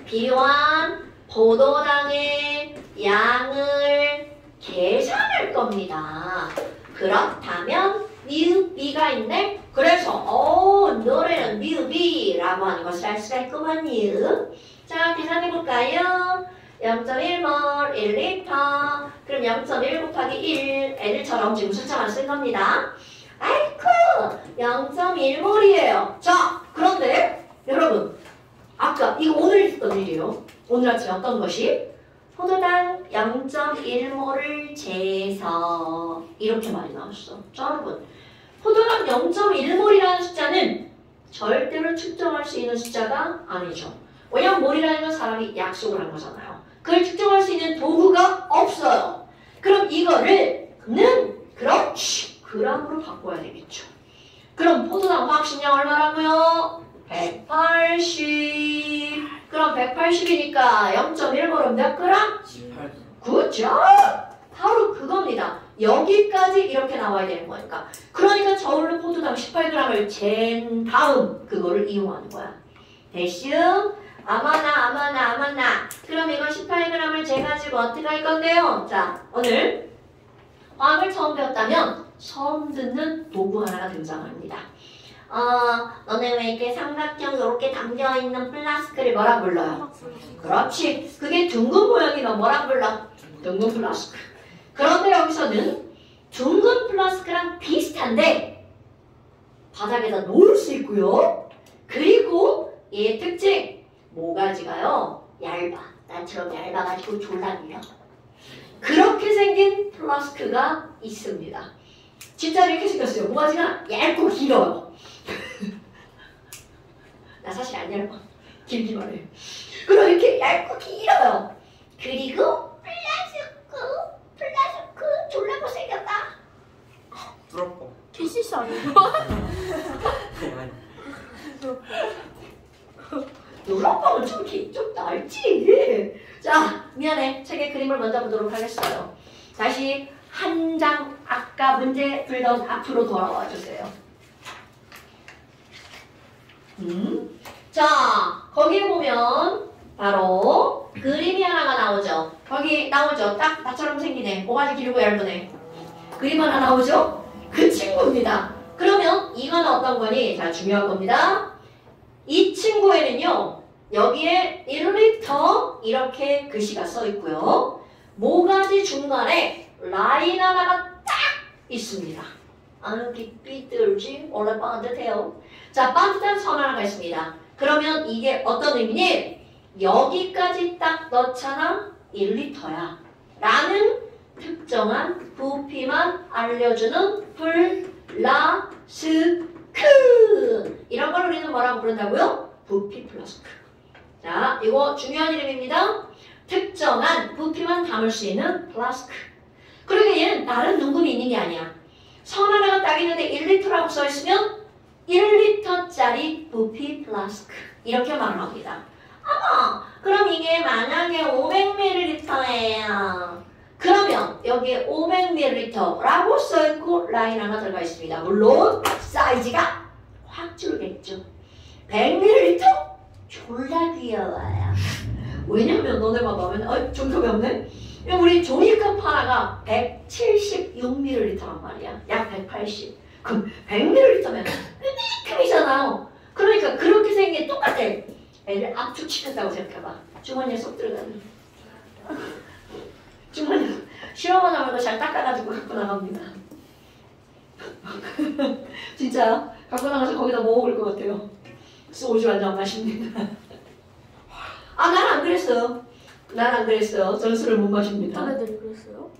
필요한 포도당의 양을 계산할 겁니다. 그렇다면 뮤 B가 있네? 그래서 노래는 뮤 B라고 하는 것을 알 수가 있구만요. 자, 계산해볼까요? 0.1몰 1리터 그럼 0.1 곱하기 1 L처럼 지금 숫자만 쓴 겁니다. 아이쿠 0.1몰이에요. 자, 그런데 여러분 아까 이거 오늘 있었던 일이에요. 오늘 아침에 어떤 것이? 포도당 0.1몰을 재서 이렇게 말이 나왔어. 자, 여러분 포도당 0.1몰이라는 숫자는 절대로 측정할 수 있는 숫자가 아니죠. 왜냐면 몰이라는 건 사람이 약속을 한 거잖아요. 그걸 측정할 수 있는 도구가 없어요. 그럼 이거를 그렇지 그람으로 바꿔야 되겠죠. 그럼 포도당 화학식량 얼마라고요? 180. 그럼 180이니까 0.1몰은 몇 그램? 18. 그렇죠. 바로 그겁니다. 여기까지 이렇게 나와야 되는 거니까. 그러니까 저울로 포도당 18g을 잰 다음 그거를 이용하는 거야. 됐슈? 아마나. 그럼 이걸 18g을 재가지고 어떻게 할 건데요? 자, 오늘 화학을 처음 배웠다면 처음 듣는 도구 하나가 등장합니다. 너네 왜 이렇게 삼각형 이렇게 담겨있는 플라스크를 뭐라 불러요? 그렇지. 그게 둥근 모양이면 뭐라 불러? 둥근 플라스크. 그런데 여기서는 둥근 플라스크랑 비슷한데 바닥에다 놓을 수 있고요. 그리고 얘의 특징 모가지가요 얇아. 나처럼 얇아가지고 졸라 밀려. 그렇게 생긴 플라스크가 있습니다. 진짜 이렇게 생겼어요. 모가지가 얇고 길어요. 나 사실 안 얇아. 길기만 해. 그럼 이렇게 얇고 길어요. 그리고 플라스크 졸라 못생겼다. 부럽고. 키시스 아니에요? 노란방은 좀 낡지. 자, 미안해. 책의 그림을 먼저 보도록 하겠어요. 다시 한 장 아까 문제 풀던 앞으로 돌아와 주세요. 자, 거기에 보면 바로 그림이 하나가 나오죠. 거기 나오죠. 딱 나처럼 생기네. 모가지 길고 얇으네. 그림 하나 나오죠? 그 친구입니다. 그러면 이건 어떤 거니? 자, 중요한 겁니다. 이 친구에는요. 여기에 1리터 이렇게 글씨가 써 있고요. 모가지 중간에 라인 하나가 딱 있습니다. 여기 삐뚤지? 원래 반듯해요. 자, 반듯한 선 하나가 있습니다. 그러면 이게 어떤 의미니? 여기까지 딱 넣잖아? 1리터야. 라는 특정한 부피만 알려주는 플라스크. 이런 걸 우리는 뭐라고 부른다고요? 부피 플라스크. 자, 이거 중요한 이름입니다. 특정한 부피만 담을 수 있는 플라스크. 그러니까 얘는 다른 눈금이 있는 게 아니야. 선 하나가 딱 있는데 1리터라고 써있으면 1리터짜리 부피 플라스크. 이렇게 말을 합니다. 그럼 이게 만약에 500ml예요. 그러면 여기에 500ml라고 써있고 라인 하나 들어가 있습니다. 물론 사이즈가 확 줄겠죠. 100ml? 졸라 귀여워요. 왜냐면 너네 봐봐. 종이컵이 없네? 우리 종이컵 하나가 176ml란 말이야. 약 180. 그럼 100ml면 크잖아요. 그러니까 그렇게 생긴 게 똑같아. 애를 압축시켰다고 생각해봐. 주머니에 쏙 들어가는. 주머니에 실험하다 말고 잘 닦아가지고 갖고 나갑니다. 진짜 갖고 나가서 거기다 먹을 것 같아요. 소주 한잔 마십니다. 아, 난 안 그랬어요. 난 안 그랬어요. 저는 술을 못 마십니다. 어떤 애들이 그랬어요?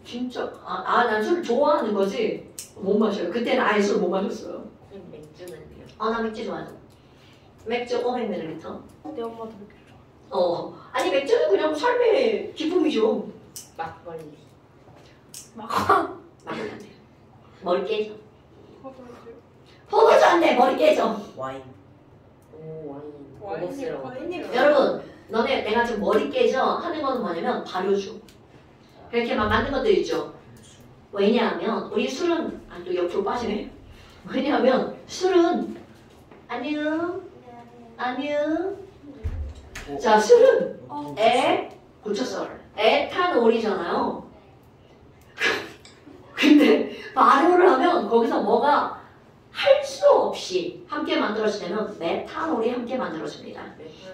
진짜? 난 술을 좋아하는 거지 못 마셔요. 그때는 아예 술을 못 마셨어요. 맥주는요? 나 맥주 좋아해요. 맥주 500ml. 내 엄마도 그렇게 좋아. 아니 맥주는 그냥 삶의 기쁨이죠. 막걸리. 막걸리 안 돼요. 머리 깨져. 포도주. 포도주 안 돼. 머리 깨져. 와인. 오 와인. 와인이 고급스러워. 와인이 여러분, 너네 내가 지금 머리 깨져 하는 거는 뭐냐면 발효주. 그렇게 막 만든 것들 있죠. 왜냐하면 우리 술은 또 옆으로 빠지네. 왜냐하면 술은 안녕. 자, 술은 고쳤어. 에탄올이잖아요. 근데 발효를 하면 거기서 뭐가 할 수 없이 함께 만들어지면 메탄올이 함께 만들어집니다.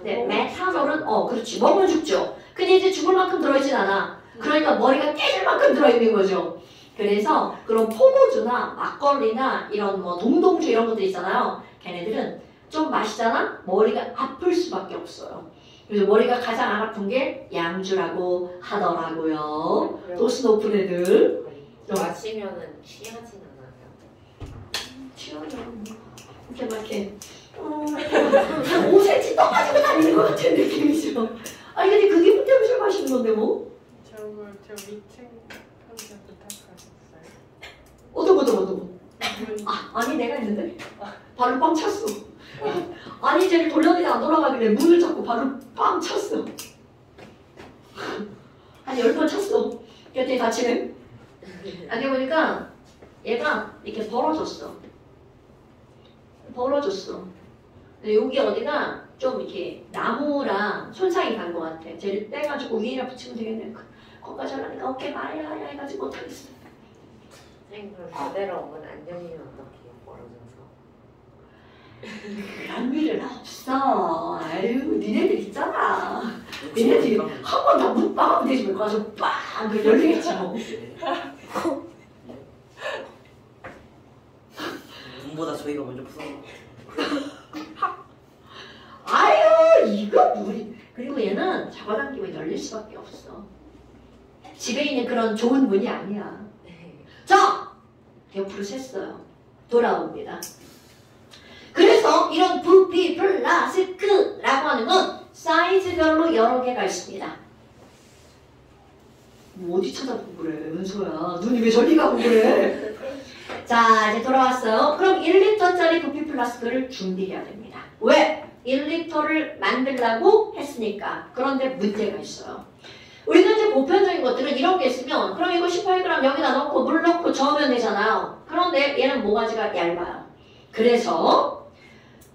네, 메탄올은 그렇지. 먹으면 죽죠. 근데 이제 죽을 만큼 들어있진 않아. 그러니까 머리가 깨질 만큼 들어있는 거죠. 그래서 그런 포도주나 막걸리나 이런 뭐 동동주 이런 것들 있잖아요. 걔네들은 좀 마시잖아? 머리가 아플 수밖에 없어요. 그래서 머리가 가장 안 아픈 게 양주라고 하더라고요. 도수 높은 애들. 마시면은 취하진 않아요. 취하죠. 이렇게 막 이렇게 한 5cm 떠가지고 다니는 것 같은 느낌이죠. 아니 근데 그게 뭐 때문에 술 마시는 건데 뭐? 저 위층한테 부탁하셨어요. 어떤 거? 아니 내가 했는데 발로 빵 찼어. 아니 쟤를 돌려내지 안 돌아가길래 문을 잡고 발로 빵 찼어. 한 10번 찼어. 그랬더니 다치네. 아니 보니까 얘가 이렇게 벌어졌어. 근데 여기 어디가 좀 이렇게 나무랑 손상이 간 것 같아. 쟤를 떼가지고 위에다 붙이면 되겠네. 거기까지 하려니까 어깨 마야 해가지고 못하겠어. 선생님 그럼 그대로 오면 안 열리면 어떡해요? 멀어져서. 그런 일은 없어. 아유 니네들 있잖아. 니네들이 한 번 더 문빵하면 되지 뭐 가서 빵 그 열리겠지 뭐. 눈보다 저희가 먼저 부숴. 아유 이거 물이. 그리고 얘는 잡아당기면 열릴 수밖에 없어. 집에 있는 그런 좋은 문이 아니야. 자 옆으로 샜어요. 돌아옵니다. 그래서 이런 부피 플라스크라고 하는 건 사이즈별로 여러 개가 있습니다. 뭐 어디 찾아보고 그래 은소야. 눈이 왜 저리 가고 그래. 자 이제 돌아왔어요. 그럼 1리터짜리 부피 플라스크를 준비해야 됩니다. 왜? 1리터를 만들려고 했으니까. 그런데 문제가 있어요. 우리는 이제 보편적인 것들은 이런 게 있으면 그럼 이거 18g 여기다 넣고 물 넣고 저으면 되잖아요. 그런데 얘는 모가지가 얇아요. 그래서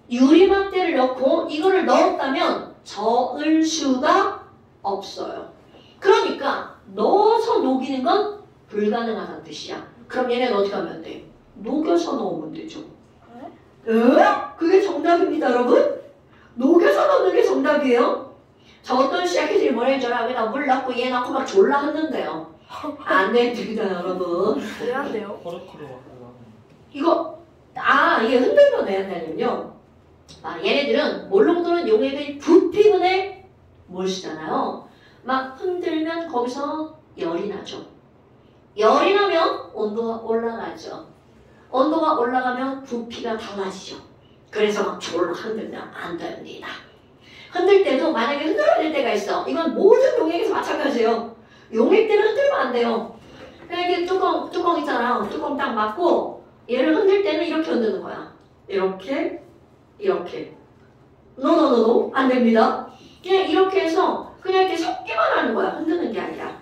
유리막대를 넣고 이거를 넣었다면 저을 수가 없어요. 그러니까 넣어서 녹이는 건 불가능하다는 뜻이야. 그럼 얘네는 어떻게 하면 돼? 녹여서 넣으면 되죠. 그게 정답입니다, 여러분. 녹여서 넣는 게 정답이에요. 저 어떤 시작해들이 뭐라 했잖아. 여기다 물 넣고 얘 넣고 막 졸라 흔든대요. 안 됩니다, 여러분. 왜 안 돼요? 허르크로 하고. 이거 이게 흔들면 왜 한다면요. 얘네들은 몰롱도는 용액의 부피분에 뭘 쓰잖아요. 막 흔들면 거기서 열이 나죠. 열이 나면 온도가 올라가죠. 온도가 올라가면 부피가 달라지죠. 그래서 막 졸라 흔들면 안 됩니다. 흔들 때도 만약에 흔들어야 될 때가 있어. 이건 모든 용액에서 마찬가지예요. 용액들은 흔들면 안 돼요. 그냥 이렇게 뚜껑 있잖아요. 뚜껑 딱 막고 얘를 흔들 때는 이렇게 흔드는 거야. 이렇게. 노 안 됩니다. 그냥 이렇게 해서 그냥 이렇게 섞기만 하는 거야. 흔드는 게 아니라.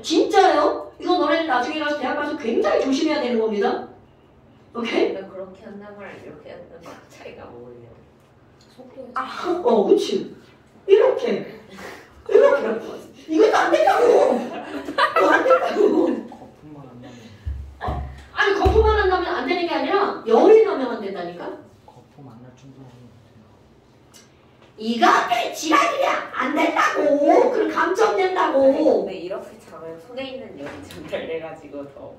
진짜요? 이거 너네들 나중에 가서 대학 가서 굉장히 조심해야 되는 겁니다. 오케이? 근데 그렇게 한단 말 이렇게 한단 말 차이가 뭐예요? 그치. 이렇게. 이것도 안 된다고. 이거 안 된다고. 거품만 안 나면. 아니, 거품만 안 나면 안 되는 게 아니라 열이 나면 안 된다니까? 거품 안 날 정도로 하면 돼요. 이것들이 지랄이야. 안 된다고. 그럼 감점된다고. 근데 이렇게 자면 손에 있는 열이 전달돼가지고 더.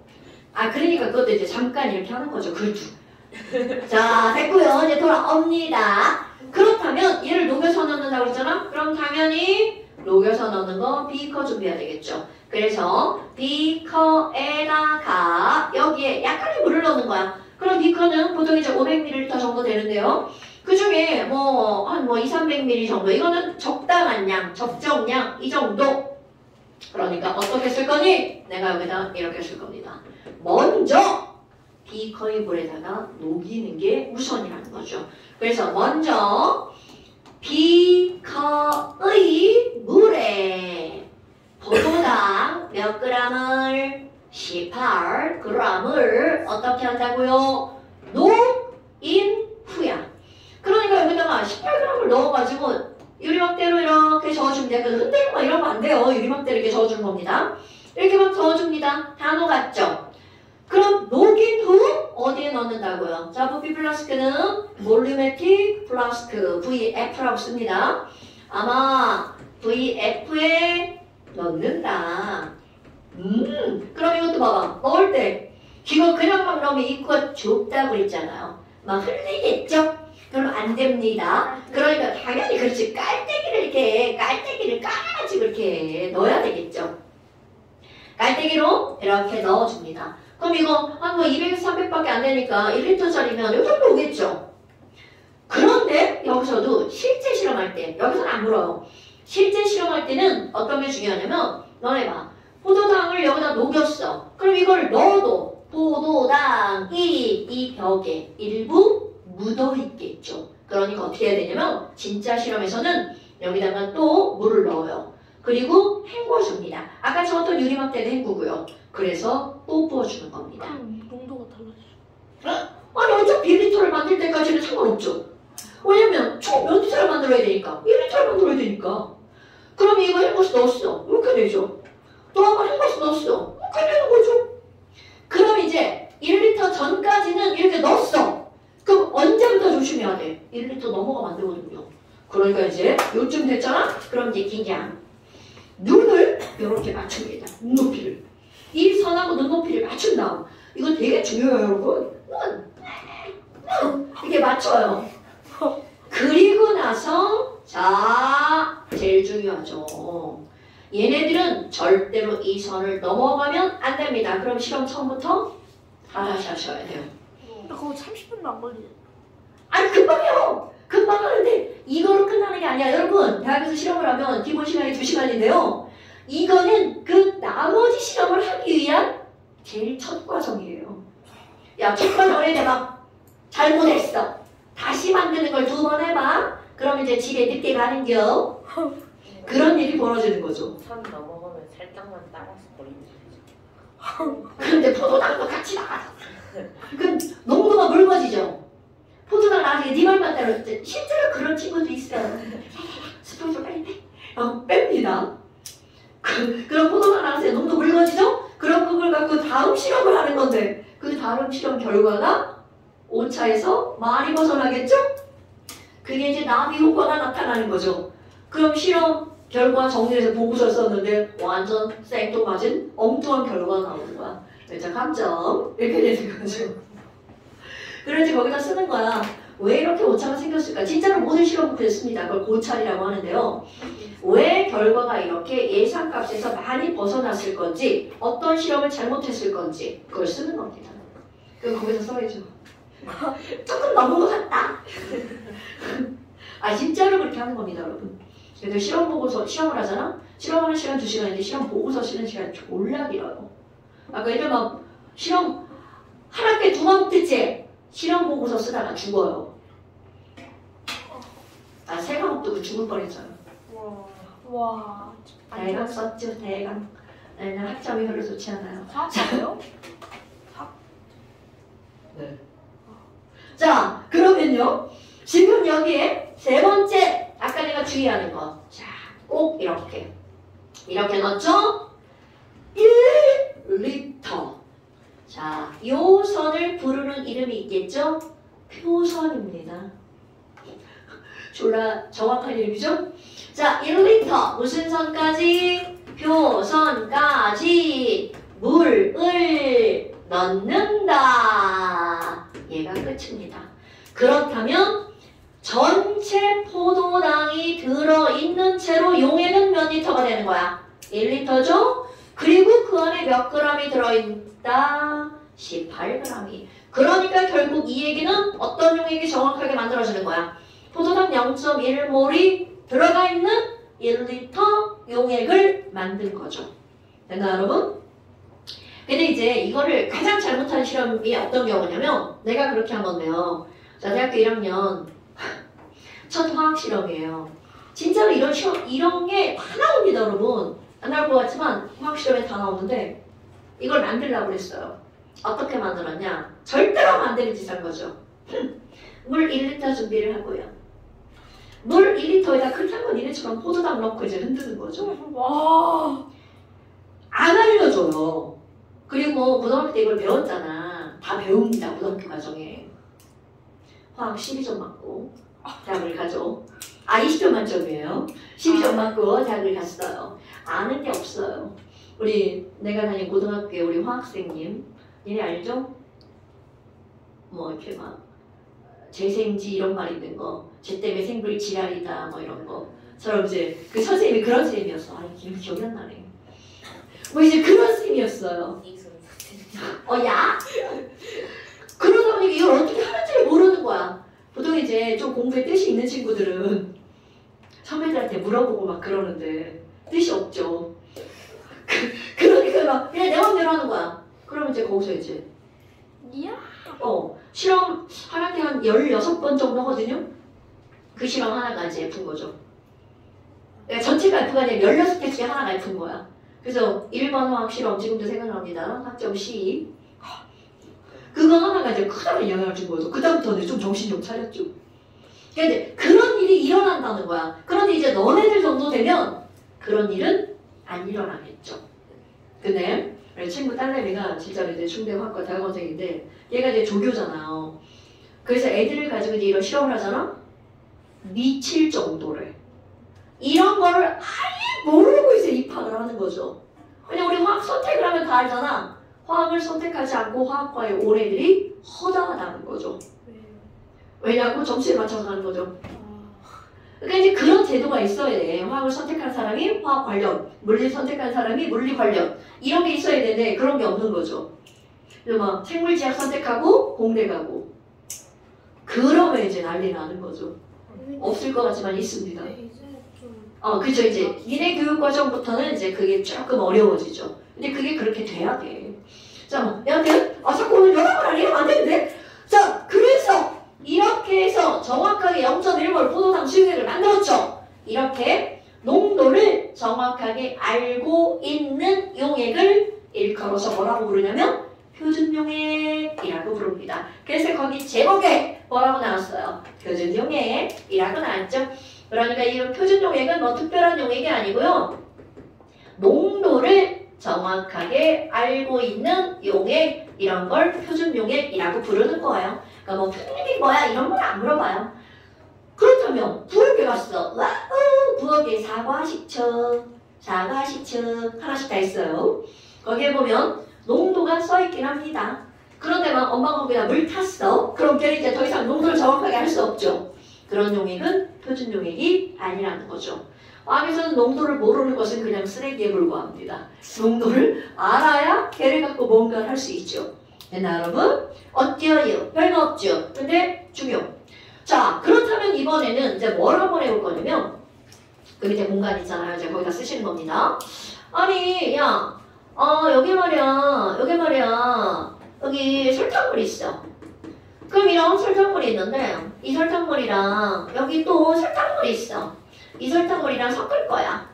그러니까 그것도 이제 잠깐 이렇게 하는 거죠. 그렇죠. 자, 됐고요. 이제 돌아옵니다. 그렇다면 얘를 녹여서 넣는다고 그랬잖아? 그럼 당연히 녹여서 넣는 거 비커 준비해야 되겠죠. 그래서 비커에다가 여기에 약간의 물을 넣는 거야. 그럼 비커는 보통 이제 500ml 정도 되는데요. 그 중에 한 200-300ml 정도. 이거는 적당한 양, 적정량 이 정도. 그러니까 어떻게 쓸 거니? 내가 여기다 이렇게 쓸 겁니다. 먼저 비커의 물에다가 녹이는 게 우선이라는 거죠. 그래서 먼저 비커의 물에 포도당 몇 g을 18g을 어떻게 한다고요? 녹인 후야. 그러니까 여기다가 18g을 넣어가지고 유리막대로 이렇게 저어주면 돼요. 흔들고 막 이러면 안 돼요. 유리막대로 이렇게 저어주는 겁니다. 이렇게 막 저어줍니다. 다 녹았죠? 그럼 녹인 후 어디에 넣는다고요? 자, 부피 플라스크는 볼루메틱 플라스크 VF라고 씁니다. 아마 VF에 넣는다. 그럼 이것도 봐봐. 넣을 때 이거 그냥 막 넣으면 입구가 좁다고 그랬잖아요. 막 흘리겠죠? 그럼 안 됩니다. 그러니까 당연히 그렇지. 깔때기를 까가지고 이렇게 넣어야 되겠죠. 깔때기로 이렇게 넣어줍니다. 그럼 이거 한 200, 300밖에 안 되니까 1리터짜리면 이 정도 오겠죠? 그런데 여기서도 실제 실험할 때, 여기서는 안 물어요. 실제 실험할 때는 어떤 게 중요하냐면, 너네 봐. 포도당을 여기다 녹였어. 그럼 이걸 넣어도 포도당이 이 벽에 일부 묻어 있겠죠. 그러니까 어떻게 해야 되냐면, 진짜 실험에서는 여기다가 또 물을 넣어요. 그리고 헹궈줍니다. 아까 저었던 유리막대도 헹구고요. 그래서 또 부어주는 겁니다. 농도가 달라지죠. 아니 어차피 1리터를 만들 때까지는 상관없죠. 왜냐면 총 몇 리터를 만들어야 되니까 1리터를 만들어야 되니까. 그럼 이거 헹궈서 넣었어. 이렇게 되죠. 또 한 번 헹궈서 넣었어. 이렇게 되는 거죠. 그럼 이제 1리터 전까지는 이렇게 넣었어. 그럼 언제부터 조심해야 돼? 1리터 넘어가면 안 되거든요. 그러니까 이제 요쯤 됐잖아? 그럼 이제 그냥 눈을 이렇게 맞춥니다. 눈높이를. 이 선하고 눈높이를 맞춘 다음. 이거 되게 중요해요, 여러분. 이렇게 맞춰요. 그리고 나서 자, 제일 중요하죠. 얘네들은 절대로 이 선을 넘어가면 안 됩니다. 그럼 실험 처음부터 다시 하셔야 돼요. 근데 그거 30분도 안 걸리죠. 아니 금방이요. 금방 하는데 이거로 끝나는 게 아니야. 여러분 대학에서 실험을 하면 기본 시간이 2시간인데요. 이거는 그 나머지 실험을 하기 위한 제일 첫 과정이에요. 야, 첫 과정을 내가 잘못했어. 다시 만드는 걸 2번 해봐. 그럼 이제 집에 늦게 가는겨. 그런 일이 벌어지는 거죠. 선 넘어가면 살짝만 따라서 버리면 되죠. 그런데 포도당도 같이 나가서. 그럼 농도가 묽어지죠. 포도당 나중에 네 말만 따라 실제로 그런 친구도 있어요. 스푼 좀 빨리 뺍니다. 그럼 포도당 나가서 농도 묽어지죠? 그럼 그걸 갖고 다음 실험을 하는 건데 그 다음 실험 결과가 오차에서 많이 벗어나겠죠? 그게 이제 나비 효과가 나타나는 거죠. 그럼 실험 결과 정리해서 보고서 썼는데 완전 생뚱맞은 엉뚱한 결과가 나오는 거야. 그래서 감점 이렇게 되는 거죠. 그래서 거기다 쓰는 거야. 왜 이렇게 오차가 생겼을까? 진짜로 모든 실험은 그랬습니다. 그걸 고찰이라고 하는데요. 왜 결과가 이렇게 예상값에서 많이 벗어났을 건지, 어떤 실험을 잘못했을 건지 그걸 쓰는 겁니다. 그럼 거기서 써야죠. 조금 넘은 것 같다. 진짜로 그렇게 하는 겁니다, 여러분. 그래서 실험 보고서 시험을 하잖아. 실험하는 시간 2시간인데 시험 보고서 쓰는 시간 졸라 길어요. 예를 막 실험 한 학기에 2과목째 실험 보고서 쓰다가 죽어요. 3과목 두고 죽을 뻔했어요. 와. 와. 대강 썼죠, 대강. 네, 학점이 별로 좋지 않아요. 화학이요? 네. 자, 그러면요. 지금 여기에 세 번째, 아까 내가 주의하는 거. 자, 꼭 이렇게. 이렇게 넣었죠? 1리터. 자, 요 선을 부르는 이름이 있겠죠? 표선입니다. 졸라 정확한 이름이죠? 자, 1리터. 무슨 선까지? 표선까지 물을 넣는다. 얘가 끝입니다. 그렇다면 전체 포도당이 들어있는 채로 용액은 몇 리터가 되는 거야? 1리터죠? 그리고 그 안에 몇 g이 들어있다? 18g이. 그러니까 결국 이 얘기는 어떤 용액이 정확하게 만들어지는 거야? 포도당 0.1몰이 들어가 있는 1리터 용액을 만든 거죠. 됐나 여러분? 근데 이제 이거를 가장 잘못한 실험이 어떤 경우냐면 내가 그렇게 한 건데요. 자, 대학교 1학년 첫 화학 실험이에요. 진짜로 이런 시험, 이런 게 다 나옵니다, 여러분. 안 나올 것 같지만 화학 실험에 다 나오는데 이걸 만들려고 그랬어요. 어떻게 만들었냐? 절대로 만드는 짓 한 거죠. 물 1리터 준비를 하고요. 물 1리터에다 그렇게 한 건 이래처럼 포도당 넣고 이제 흔드는 거죠. 와. 안 알려줘요. 그리고 고등학교 때 이걸 배웠잖아. 다 배웁니다, 고등학교 과정에. 화학 12점 맞고 대학을 가죠. 20점 만점이에요. 12점 맞고 대학을 갔어요. 아는 게 없어요. 내가 다닌 고등학교에 우리 화학생님, 얘네 알죠? 뭐 이렇게 막 재생지 이런 말 있는 거, 쟤 때문에 생불 지랄이다 뭐 이런 거. 저럼 이제 그 선생님이 그런 선생님이었어. 기억이 안 나네. 뭐 이제 그런 선생님이었어요. 야? 그러다 보니까 이걸 어떻게 하는지를 모르는 거야. 보통 이제 좀 공부에 뜻이 있는 친구들은 선배들한테 물어보고 막 그러는데 뜻이 없죠. 그러니까 막 그냥 내 맘대로 하는 거야. 그러면 이제 거기서 이제 이야. 실험 하나 때 한 16번 정도 하거든요. 그 실험 하나가 이제 F인 거죠. 그러니까 전체가 F가 아니라 16개 중에 하나가 F인 거야. 그래서 1번 화학 실험 지금도 생각납니다. 학점 C. 그거 하나가 이제 크다는 영향을 준 거죠. 그다음부터는 좀 정신 좀 차렸죠. 근데 그런 일이 일어난다는 거야. 그런데 이제 너네들 정도 되면 그런 일은 안 일어나겠죠. 근데 친구 딸내미가 진짜로 이제 충대화학과 대학원생인데 얘가 이제 조교잖아요. 그래서 애들을 가지고 이제 이런 실험을 하잖아? 미칠 정도래. 이런 거를 아예 모르고 이제 입학을 하는 거죠. 그냥 우리 화학 선택을 하면 다 알잖아. 화학을 선택하지 않고 화학과에 온 애들이 허다하다는 거죠. 왜냐고 점수에 맞춰서 가는 거죠. 그러니까 이제 그런 제도가 있어야 돼. 화학을 선택한 사람이 화학 관련, 물리 선택한 사람이 물리 관련 이런 게 있어야 되는데 그런 게 없는 거죠. 그래서 막 생물지학 선택하고 공대 가고 그러면 이제 난리 나는 거죠. 없을 것 같지만 있습니다. 이제 좀. 그죠. 이제 니네 교육 과정부터는 이제 그게 조금 어려워지죠. 근데 그게 그렇게 돼야 돼. 자, 뭐, 얘한테, 자꾸 오늘 연락을 안 해요? 안 되는데? 자, 그래서 이렇게 해서 정확하게 0.1몰 포도당 수용액을 만들었죠. 이렇게 농도를 정확하게 알고 있는 용액을 일컬어서 뭐라고 부르냐면 표준용액이라고 부릅니다. 그래서 거기 제목에 뭐라고 나왔어요? 표준용액이라고 나왔죠. 그러니까 이 표준용액은 뭐 특별한 용액이 아니고요. 농도를 정확하게 알고 있는 용액 이런 걸 표준용액이라고 부르는 거예요. 그러니까 뭐 표준용액이 뭐야 이런 건 안 물어봐요. 그렇다면 부엌에 갔어. 와우 부엌에 사과 식초 하나씩 다 있어요. 거기에 보면 농도가 써있긴 합니다. 그런데만 엄마가 거기다 물 탔어. 그럼 걔는 이제 더 이상 농도를 정확하게 할 수 없죠. 그런 용액은 표준용액이 아니라는 거죠. 화학에서는 농도를 모르는 것은 그냥 쓰레기에 불과합니다. 농도를 알아야 걔를 갖고 뭔가를 할 수 있죠. 됐나 여러분? 어때요? 별거 없죠. 근데 중요. 자, 그렇다면 이번에는 이제 뭘 한번 해볼 거냐면 그 밑에 공간 있잖아요. 이제 거기다 쓰시는 겁니다. 아니, 야, 여기 말이야, 여기 설탕물이 있어. 그럼 이런 설탕물이 있는데 이 설탕물이랑 여기 또 설탕물이 있어. 이 설탕물이랑 섞을 거야.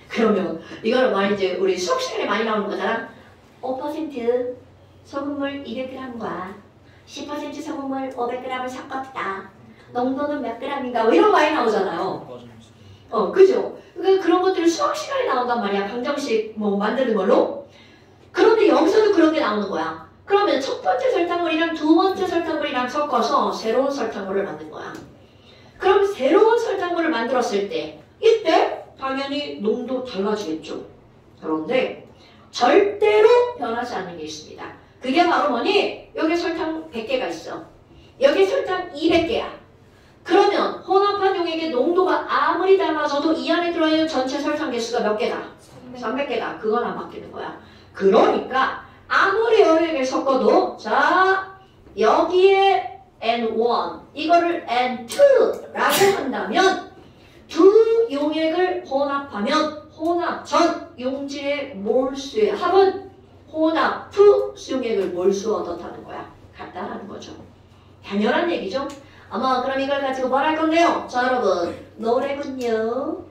그러면 이거는 말이지 우리 수업 시간에 많이 나오는 거잖아. 5% 소금물 200g과 10% 소금물 500g을 섞었다. 농도는 몇 g인가 뭐 이런 거 많이 나오잖아요. 그죠? 그러니까 그런 것들이 수학 시간에 나온단 말이야. 방정식 뭐 만드는 걸로. 그런데 여기서도 그런 게 나오는 거야. 그러면 첫 번째 설탕물이랑 두 번째 설탕물이랑 섞어서 새로운 설탕물을 만든 거야. 그럼 새로운 설탕물을 만들었을 때 이때 당연히 농도 달라지겠죠. 그런데 절대로 변하지 않는 게 있습니다. 그게 바로 뭐니? 여기 설탕 100개가 있어. 여기 설탕 200개야. 그러면 혼합한 용액의 농도가 아무리 달라져도 이 안에 들어있는 전체 설탕 개수가 몇 개다? 300개다. 그건 안 바뀌는 거야. 그러니까 아무리 용액을 섞어도 자 여기에 N1 이거를 N2라고 한다면 두 용액을 혼합하면 혼합 전 용질의 몰수의 합은 혼합 후 수용액을 몰수 얻었다는 거야. 같다라는 거죠. 당연한 얘기죠. 아마 그럼 이걸 가지고 뭘 할 건데요? 자 여러분 노래군요.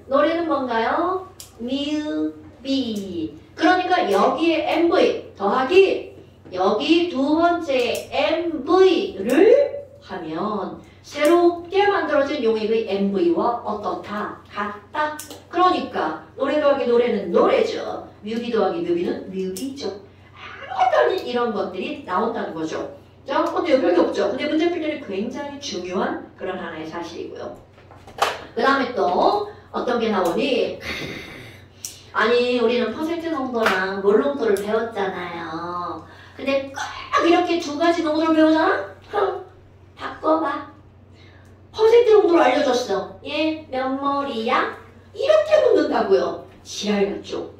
노래는 뭔가요? 뮤비. 그러니까 여기에 MV 더하기 여기 두 번째 MV를 하면 새롭게 만들어진 용액의 MV와 어떻다? 같다. 그러니까 노래 더하기 노래는 노래죠. 뮤비 더하기 뮤비는 뮤비죠. 아무것도 아닌 이런 것들이 나온다는 거죠. 자, 근데 여기 별게 없죠. 근데 문제 풀 때는 굉장히 중요한 그런 하나의 사실이고요. 그 다음에 또 어떤 게 나오니? 아니 우리는 퍼센트 농도랑 몰 농도를 배웠잖아요. 근데 꼭 이렇게 두 가지 농도를 배우잖아? 바꿔봐. 퍼센트 농도를 알려줬어. 얘 몇 몰이야? 이렇게 묻는다고요. 지랄 같죠.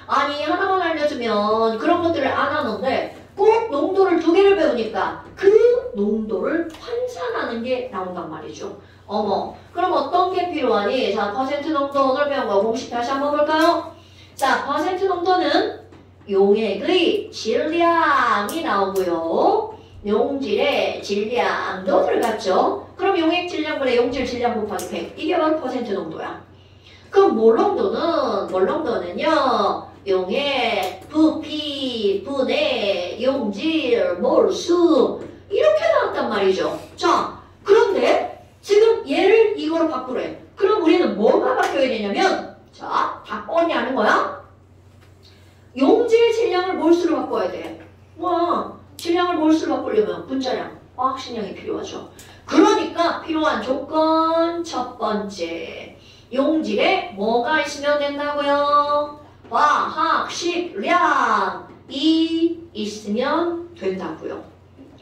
아니 하나만 알려주면 그런 것들을 안 하는데 꼭 농도를 두 개를 배우니까 그 농도를 환산하는 게 나온단 말이죠. 어머, 그럼 어떤 게 필요하니? 자, 퍼센트 농도 오늘 배운 거 공식 다시 한번 볼까요? 자, 퍼센트 농도는 용액의 질량이 나오고요. 용질의 질량도 들어갔죠. 그럼 용액 질량분의 용질 질량 곱하기 100. 이게 바로 퍼센트 농도야. 그럼 몰 농도는요. 용액, 부피, 분해, 용질, 몰수 이렇게 나왔단 말이죠. 자, 그런데 지금 얘를 이거로 바꾸래. 그럼 우리는 뭐가 바뀌어야 되냐면 자, 다 뻔히 아는 거야? 용질 질량을 몰수로 바꿔야 돼. 와, 질량을 몰수로 바꾸려면 분자량, 화학식량이 필요하죠. 그러니까 필요한 조건 첫 번째. 용질에 뭐가 있으면 된다고요? 화학식량이 있으면 된다고요.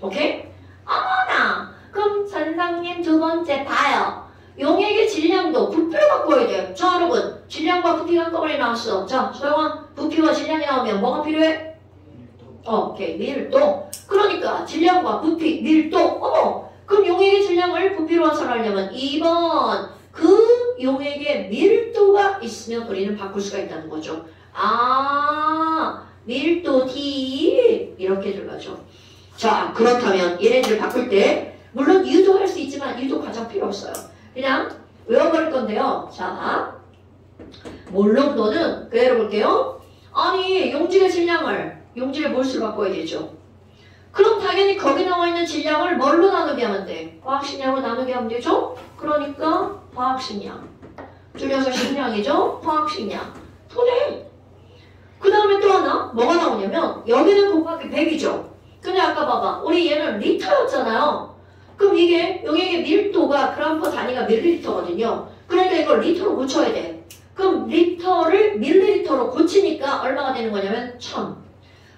오케이? 어머나! 그럼 선생님 두 번째 봐요. 용액의 질량도 부피로 바꿔야 돼요. 자 여러분 질량과 부피가 한꺼번에 나왔어. 자 소영아 부피와 질량이 나오면 뭐가 필요해? 오케이 밀도. 그러니까 질량과 부피 밀도. 어머 그럼 용액의 질량을 부피로 환산하려면 2번 그 용액의 밀도가 있으면 우리는 바꿀 수가 있다는 거죠. 아 밀도 D 이렇게 들어가죠. 자 그렇다면 얘네들을 바꿀 때 물론 유도할 수 있지만 유도 과정 필요 없어요. 그냥 외워버릴 건데요. 자 몰 농도는 그대로 볼게요. 아니 용질의 질량을 용질의 몰수로 바꿔야 되죠. 그럼 당연히 거기 나와 있는 질량을 뭘로 나누게 하면 돼? 화학식량으로 나누게 하면 되죠? 그러니까 화학식량 줄여서 식량이죠? 화학식량 분해. 그 다음에 또 하나 뭐가 나오냐면 여기는 곱하기 100이죠. 근데 아까 봐봐 우리 얘는 리터였잖아요. 그럼 이게 용액의 밀도가 그램 퍼 단위가 밀리리터거든요. 그러니까 이걸 리터로 고쳐야 돼. 그럼 리터를 밀리리터로 고치니까 얼마가 되는 거냐면 1000.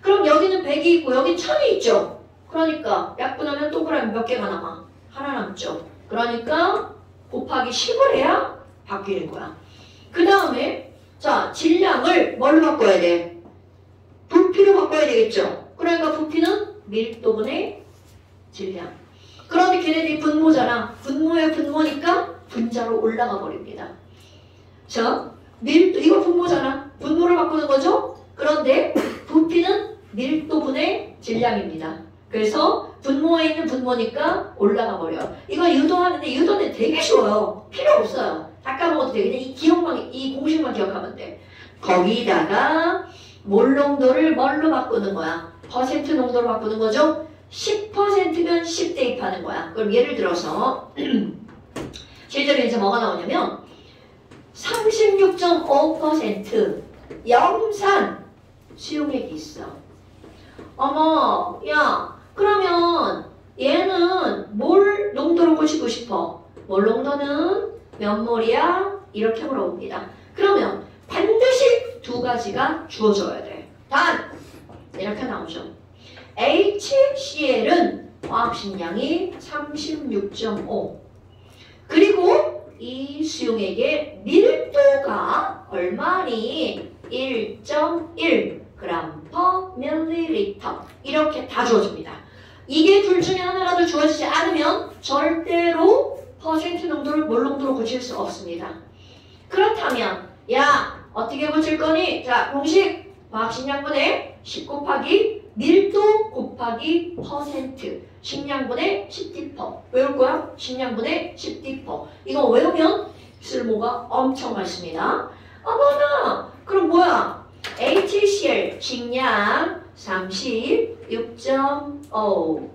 그럼 여기는 100이 있고 여기 1000이 있죠. 그러니까 약분하면 동그라미 몇 개가 남아? 하나 남죠. 그러니까 곱하기 10을 해야 바뀌는 거야. 그 다음에 자 질량을 뭘로 바꿔야 돼? 부피로 바꿔야 되겠죠. 그러니까 부피는 밀도분의 질량. 그런데 걔네들이 분모잖아. 분모의 분모니까 분자로 올라가 버립니다. 자, 밀도 이거 분모잖아. 분모를 바꾸는 거죠. 그런데 부피는 밀도분의 질량입니다. 그래서 분모에 있는 분모니까 올라가 버려요. 이거 유도하는데 유도는 되게 쉬워요. 필요 없어요. 다 까먹어도 돼. 그냥 이 공식만 기억하면 돼. 거기다가 몰 농도를 뭘로 바꾸는 거야? 퍼센트 농도로 바꾸는 거죠? 10%면 10 대입하는 거야. 그럼 예를 들어서 실제로 이제 뭐가 나오냐면 36.5% 염산 수용액이 있어. 어머, 야, 그러면 얘는 몰 농도로 꼬시고 싶어. 몰 농도는 몇 몰이야? 이렇게 물어봅니다. 그러면 반드시 두 가지가 주어져야 돼. 단, 이렇게 나오죠. HCl은 화학식량이 36.5. 그리고 이 수용액의 밀도가 얼마니? 1.1 g per ml. 이렇게 다 주어집니다. 이게 둘 중에 하나라도 주어지지 않으면 절대로 퍼센트 농도를 몰 농도로 고칠 수 없습니다. 그렇다면 야 어떻게 고칠 거니? 자 공식 화학식량분의 10 곱하기 밀도 곱하기 퍼센트 식량분의 10D%. 외울 거야? 식량분의 10D%. 이거 외우면 쓸모가 엄청 많습니다. 어머나 그럼 뭐야? HCl 식량 36.5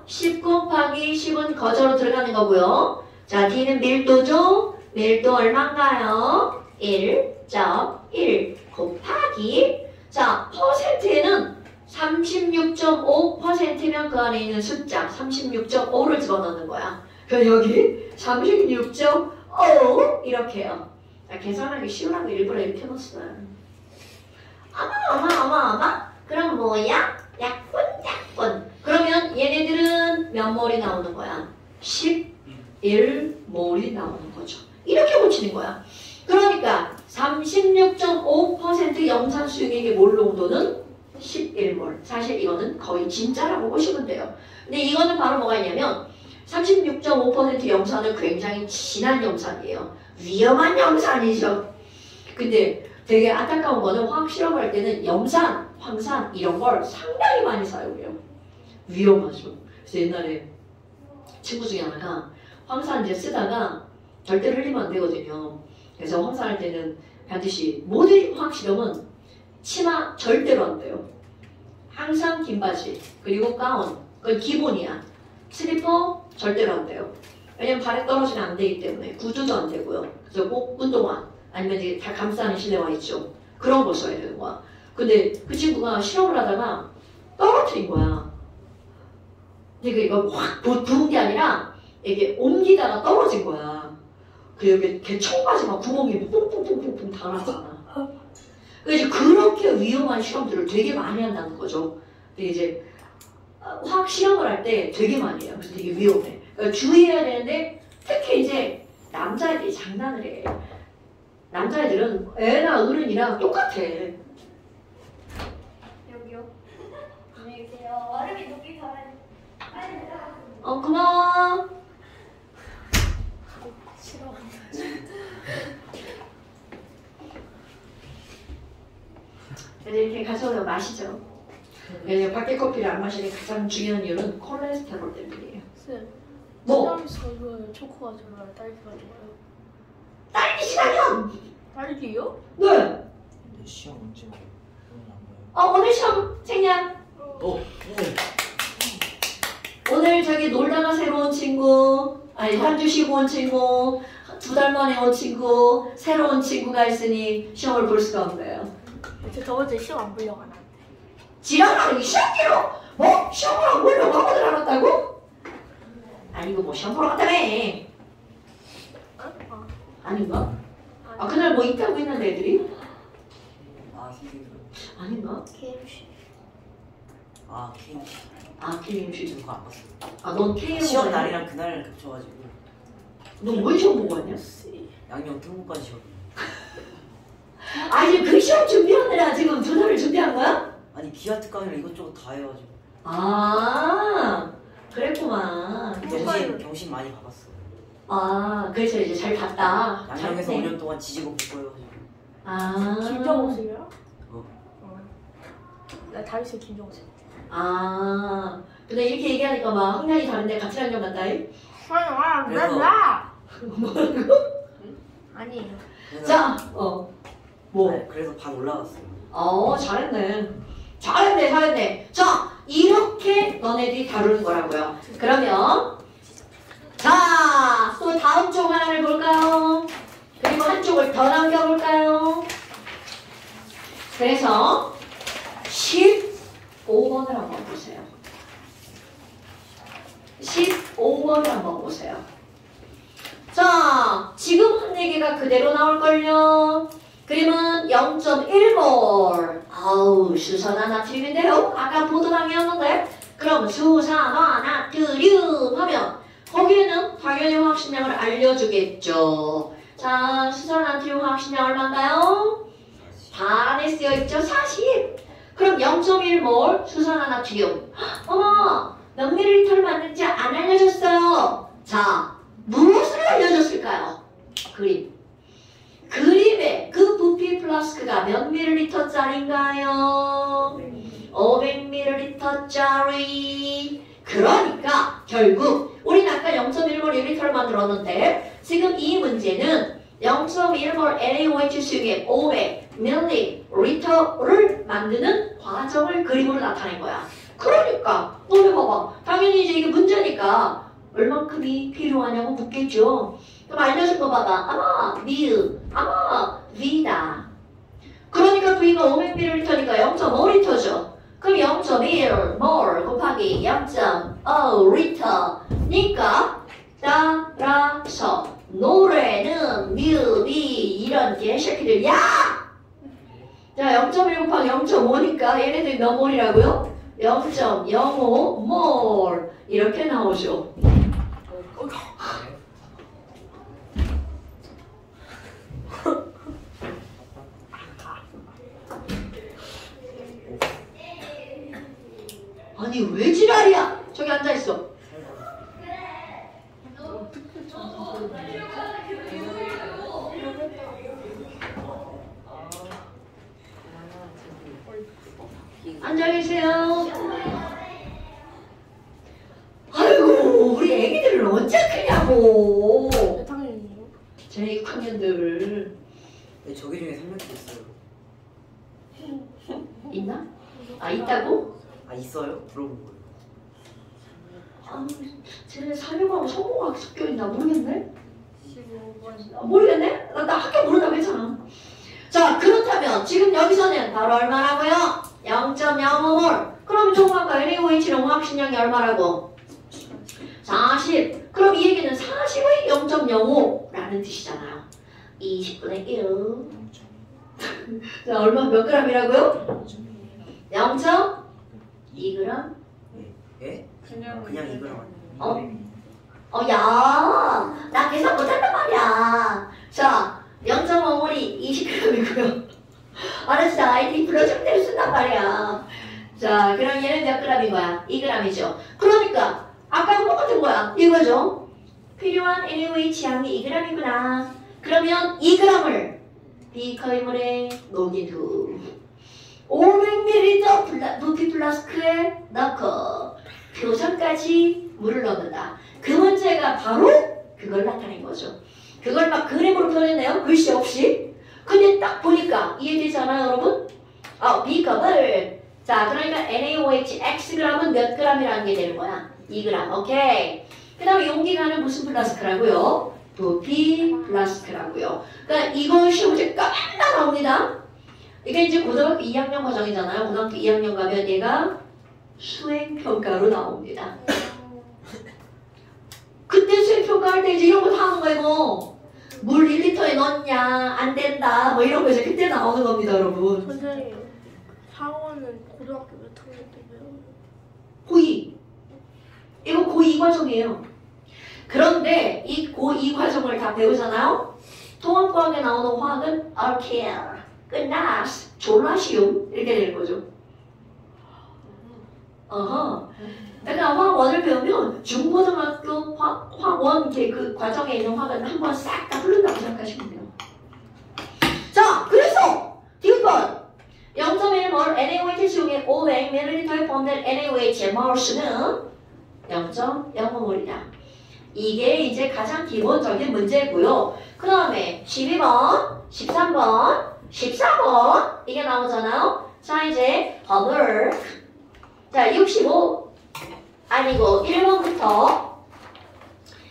10 곱하기 10은 거저로 들어가는 거고요. 자 D는 밀도죠. 밀도 얼마인가요? 1.1 곱하기 자 퍼센트에는 36.5%면 그 안에 있는 숫자 36.5를 집어넣는 거야. 그럼 여기 36.5 이렇게 해요. 계산하기 쉬우라고 일부러 이렇게 해놨어요. 아마 그럼 뭐야? 약분 그러면 얘네들은 몇 몰이 나오는 거야? 11몰이 나오는 거죠. 이렇게 고치는 거야. 그러니까 36.5% 염산 수용액의 몰 농도는 11몰. 사실 이거는 거의 진짜라고 보시면 돼요. 근데 이거는 바로 뭐가 있냐면 36.5% 염산은 굉장히 진한 염산이에요. 위험한 염산이죠. 근데 되게 안타까운 거는 화학 실험을 할 때는 염산, 황산 이런 걸 상당히 많이 사용해요. 위험하죠. 그래서 옛날에 친구 중에 하나가 황산 이제 쓰다가 절대 흘리면 안 되거든요. 그래서 황산할 때는 반드시 모든 화학 실험은 치마 절대로 안 돼요. 항상 긴 바지 그리고 가운 그건 기본이야. 슬리퍼 절대로 안 돼요. 왜냐면 발에 떨어지면 안 되기 때문에 구두도 안 되고요. 그래서 꼭 운동화 아니면 이제 다 감싸는 실내화 있죠. 그런 거 써야 되는 거야. 근데 그 친구가 실험을 하다가 떨어뜨린 거야. 근데 이거 확 부은 게 아니라 이게 옮기다가 떨어진 거야. 그 여기 걔 청바지 막 구멍이 뽕뽕뽕뽕뽕 다 났잖아. 그래서 그렇게 위험한 실험들을 되게 많이 한다는 거죠. 근데 이제 화학 실험을 할 때 되게 많이 해요. 그래서 되게 위험해. 그러니까 주의해야 되는데 특히 이제 남자애들이 장난을 해. 남자애들은 애나 어른이랑 똑같아. 여기요. 안녕히 계세요. 얼음이 녹기 전에 빨리 내려가세요. 고마워. 싫어한다. 이렇게 가져오면 마시죠. 왜냐면 밖에 커피를 안 마시는 가장 중요한 이유는 콜레스테롤 때문이에요. 쌤. 뭐? 시장에서 좋아요? 초코가 좋아요? 딸기가 좋아요? 딸기 시간이요? 딸기요? 네. 근데 시험 언제 봐요? 오늘 안 봐요? 오늘 시험 생략. 오늘 저기 놀다가 새로 온 친구, 아니 한 주 쉬고 온 친구, 2달 만에 온 친구, 새로운 친구가 있으니 시험을 볼 수가 없네요. 저 저번주에 시험 안 보려고 안 하는데. 지랄하는 이 새끼로! 뭐? 시험을 안 보려고 아무들 안 왔다고? 아니고 뭐 시험 보러 갔다며. 아닌가? 아 그날 뭐 있다고 했는데 애들이? 아닌가? KMC. KMC 아 KMC. 그거 안 봤어요. 넌 KMC 시험 날이랑 그날 겹쳐가지고 너뭐 시험 보고 왔냐? 양념 특무까지 시험. 아니 그 시험 준비하느라 지금 2달을 준비한 거야? 아니 기하 특강이랑 이것저것 다 해가지고 아 그랬구만. 경신 많이 봐봤어. 아 그래서 이제 잘 봤다. 양념에서 잘 5년 동안 지지고 볼 거예요. 아 김정호 쌤이요? 어. 나 다윗의 김정호 쌤. 아, 근데 이렇게 얘기하니까 막 학년이 다른데 같이 다니는 것 같다. 그래서 아니에요. 자, 뭐? 네, 그래서 반 올라갔어요. 잘했네. 잘했네. 자, 이렇게 너네들이 다루는 거라고요. 그러면 자, 또 다음 쪽 하나를 볼까요? 그리고 한쪽을 더 남겨볼까요? 그래서 15번을 한번 보세요. 15번을 한번 보세요. 자, 지금 한 얘기가 그대로 나올걸요. 그림은 0.1몰. 아우, 수산화나트륨인데요. 아까 보도당이었는데. 그럼 수산화나트륨 하면 거기에는 당연히 화학식량을 알려주겠죠. 자, 수산화나트륨 화학식량 얼마인가요? 반에 쓰여있죠? 40. 그럼 0.1몰 수산화나트륨. 어머, 몇 밀리리터를 맞는지 안 알려줬어요. 자, 무엇을 알려줬을까요? 그림에 그 부피 플라스크가 몇 밀리리터짜리인가요? 500ml짜리. 그러니까 결국 우리는 아까 0.1몰 유리터를 만들었는데 지금 이 문제는 0.1몰 NaOH 수용액 500ml를 만드는 과정을 그림으로 나타낸 거야. 그러니까 너네 봐봐. 당연히 이제 이게 문제니까 얼만큼이 필요하냐고 묻겠죠. 그럼 알려준 거 봐봐. 아마 V다. 그러니까 V가 500ml니까 0.5L죠. 그럼 0.1몰 곱하기 0.5L니까 따라서 노래는 뮤비 이런 개새끼들 야! 자, 0.1 곱하기 0.5니까 얘네들이 몇 몰이라고요? 0.05몰 이렇게 나오죠. 아니 왜 지랄이야? 저기 앉아있어. 앉아계세요. 아이고 우리 애기들은 언제 크냐고. 몇 학년이에요? 제 6학년들 네, 저기 중에 3명 있어요. 있나? 아 있다고? 아 있어요? 들어본 거예요. 아, 쟤네 사료하고 성공학 섞여있나 모르겠네? 15번. 모르겠네? 나 학교 모른다고 했잖아. 자, 그렇다면 지금 여기서는 바로 얼마라고요? 0.05몰. 그럼 종합과 NaOH는 화학식량이 얼마라고? 40. 그럼 이 얘기는 40의 0.05라는 뜻이잖아요. 20분의 1. 자, 얼마 몇 g이라고요? 0.2g? 예? 그냥 이거랑 야, 나 계산 못한단 말이야. 자, 0.5몰이 20g이고요. 알았어, IT 프로젝트를 쓴단 말이야. 자, 그럼 얘는 몇 g인 거야? 2g이죠. 그러니까 아까랑 똑같은 거야. 이거죠. 필요한 NaOH 양이 2g이구나. 그러면 2g을 비커의 물에 녹인 후 500ml 부피 플라스크에 넣고 표정까지 물을 넣는다. 그 문제가 바로 그걸 나타낸 거죠. 그걸 막 그림으로 표현했네요. 글씨 없이. 근데 딱 보니까 이해되지 않아요, 여러분? B컵을 자, 그러니까 NaOH Xg은 몇 g이라는 게 되는 거야? 2g. 오케이. 그 다음에 용기가는 무슨 플라스크라고요? 부피 플라스크라고요. 그러니까 이거 시험 문제 맨날 나옵니다. 이게 이제 고등학교 2학년 과정이잖아요. 고등학교 2학년 가면 얘가 수행평가로 나옵니다. 그때 수행평가할 때 이제 이런 거 다 하는 거예요. 이거. 물 1리터에 넣냐, 안 된다, 뭐 이런 거 이제 그때 나오는 겁니다, 여러분. 선생님, 상호는 고등학교 몇 학년 때 배워요? 고2. 이거 고2 과정이에요. 그런데 이 고2 과정을 다 배우잖아요. 통합과학에 나오는 화학은 알케일, 끝났어, 졸라 쉬움 이렇게 되는 거죠. 그러니까 화학원을 배우면 중고등학교 화학원 그 과정에 있는 화학은 한번 싹 다 흐른다고 생각하시면 돼요. 자, 그래서 디귿번 0.1몰 NaOH 수용액 500 100ml에 포함된 NaOH의 몰수는 0.05몰이다. 이게 이제 가장 기본적인 문제고요. 그 다음에 12번, 13번, 14번 이게 나오잖아요. 자 이제 homework. 자 65 아니고 1번부터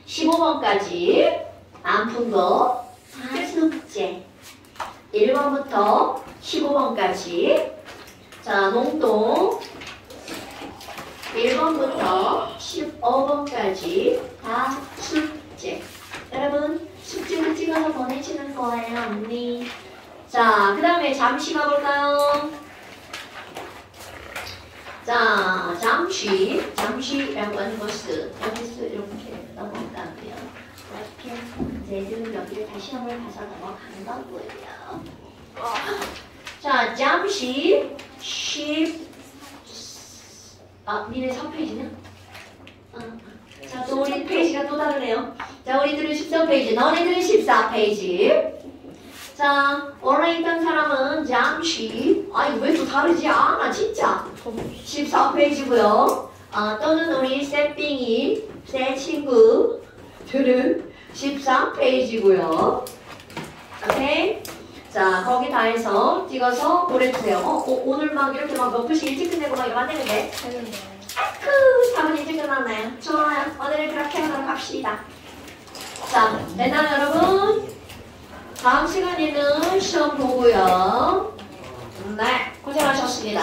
15번까지 안 푼 거 다 숙제. 1번부터 15번까지 자 농도 1번부터 15번까지 다 숙제. 여러분 숙제를 찍어서 보내주는 거예요 언니. 자 그 다음에 잠시 가볼까요? 자 잠시라고 하는 것은 여기서 이렇게 넘어가고요. 이렇게 이제는 여기를 다시 한번 가서 넘어가는 거고요. 자 잠시 니네 3페이지는? 자, 또 우리 페이지가 또 다르네요. 자, 우리들은 13페이지, 너네들은 14페이지. 자, 원래 있던 사람은 잠시, 이거 왜 또 다르지? 나 진짜. 14페이지고요. 또는 우리 쌤빙이, 새 친구들은 13페이지고요. 오케이? 자, 거기 다 해서 찍어서 보내주세요. 오늘 막 이렇게 막 몇 분씩 일찍 끝내고 막 이러면 안 되는데. 아크, 4분 일찍 끝났나요? 좋아요. 오늘은 그렇게 하도록 합시다. 자, 됐나요, 여러분? 다음 시간에는 시험 보고요. 네, 고생하셨습니다.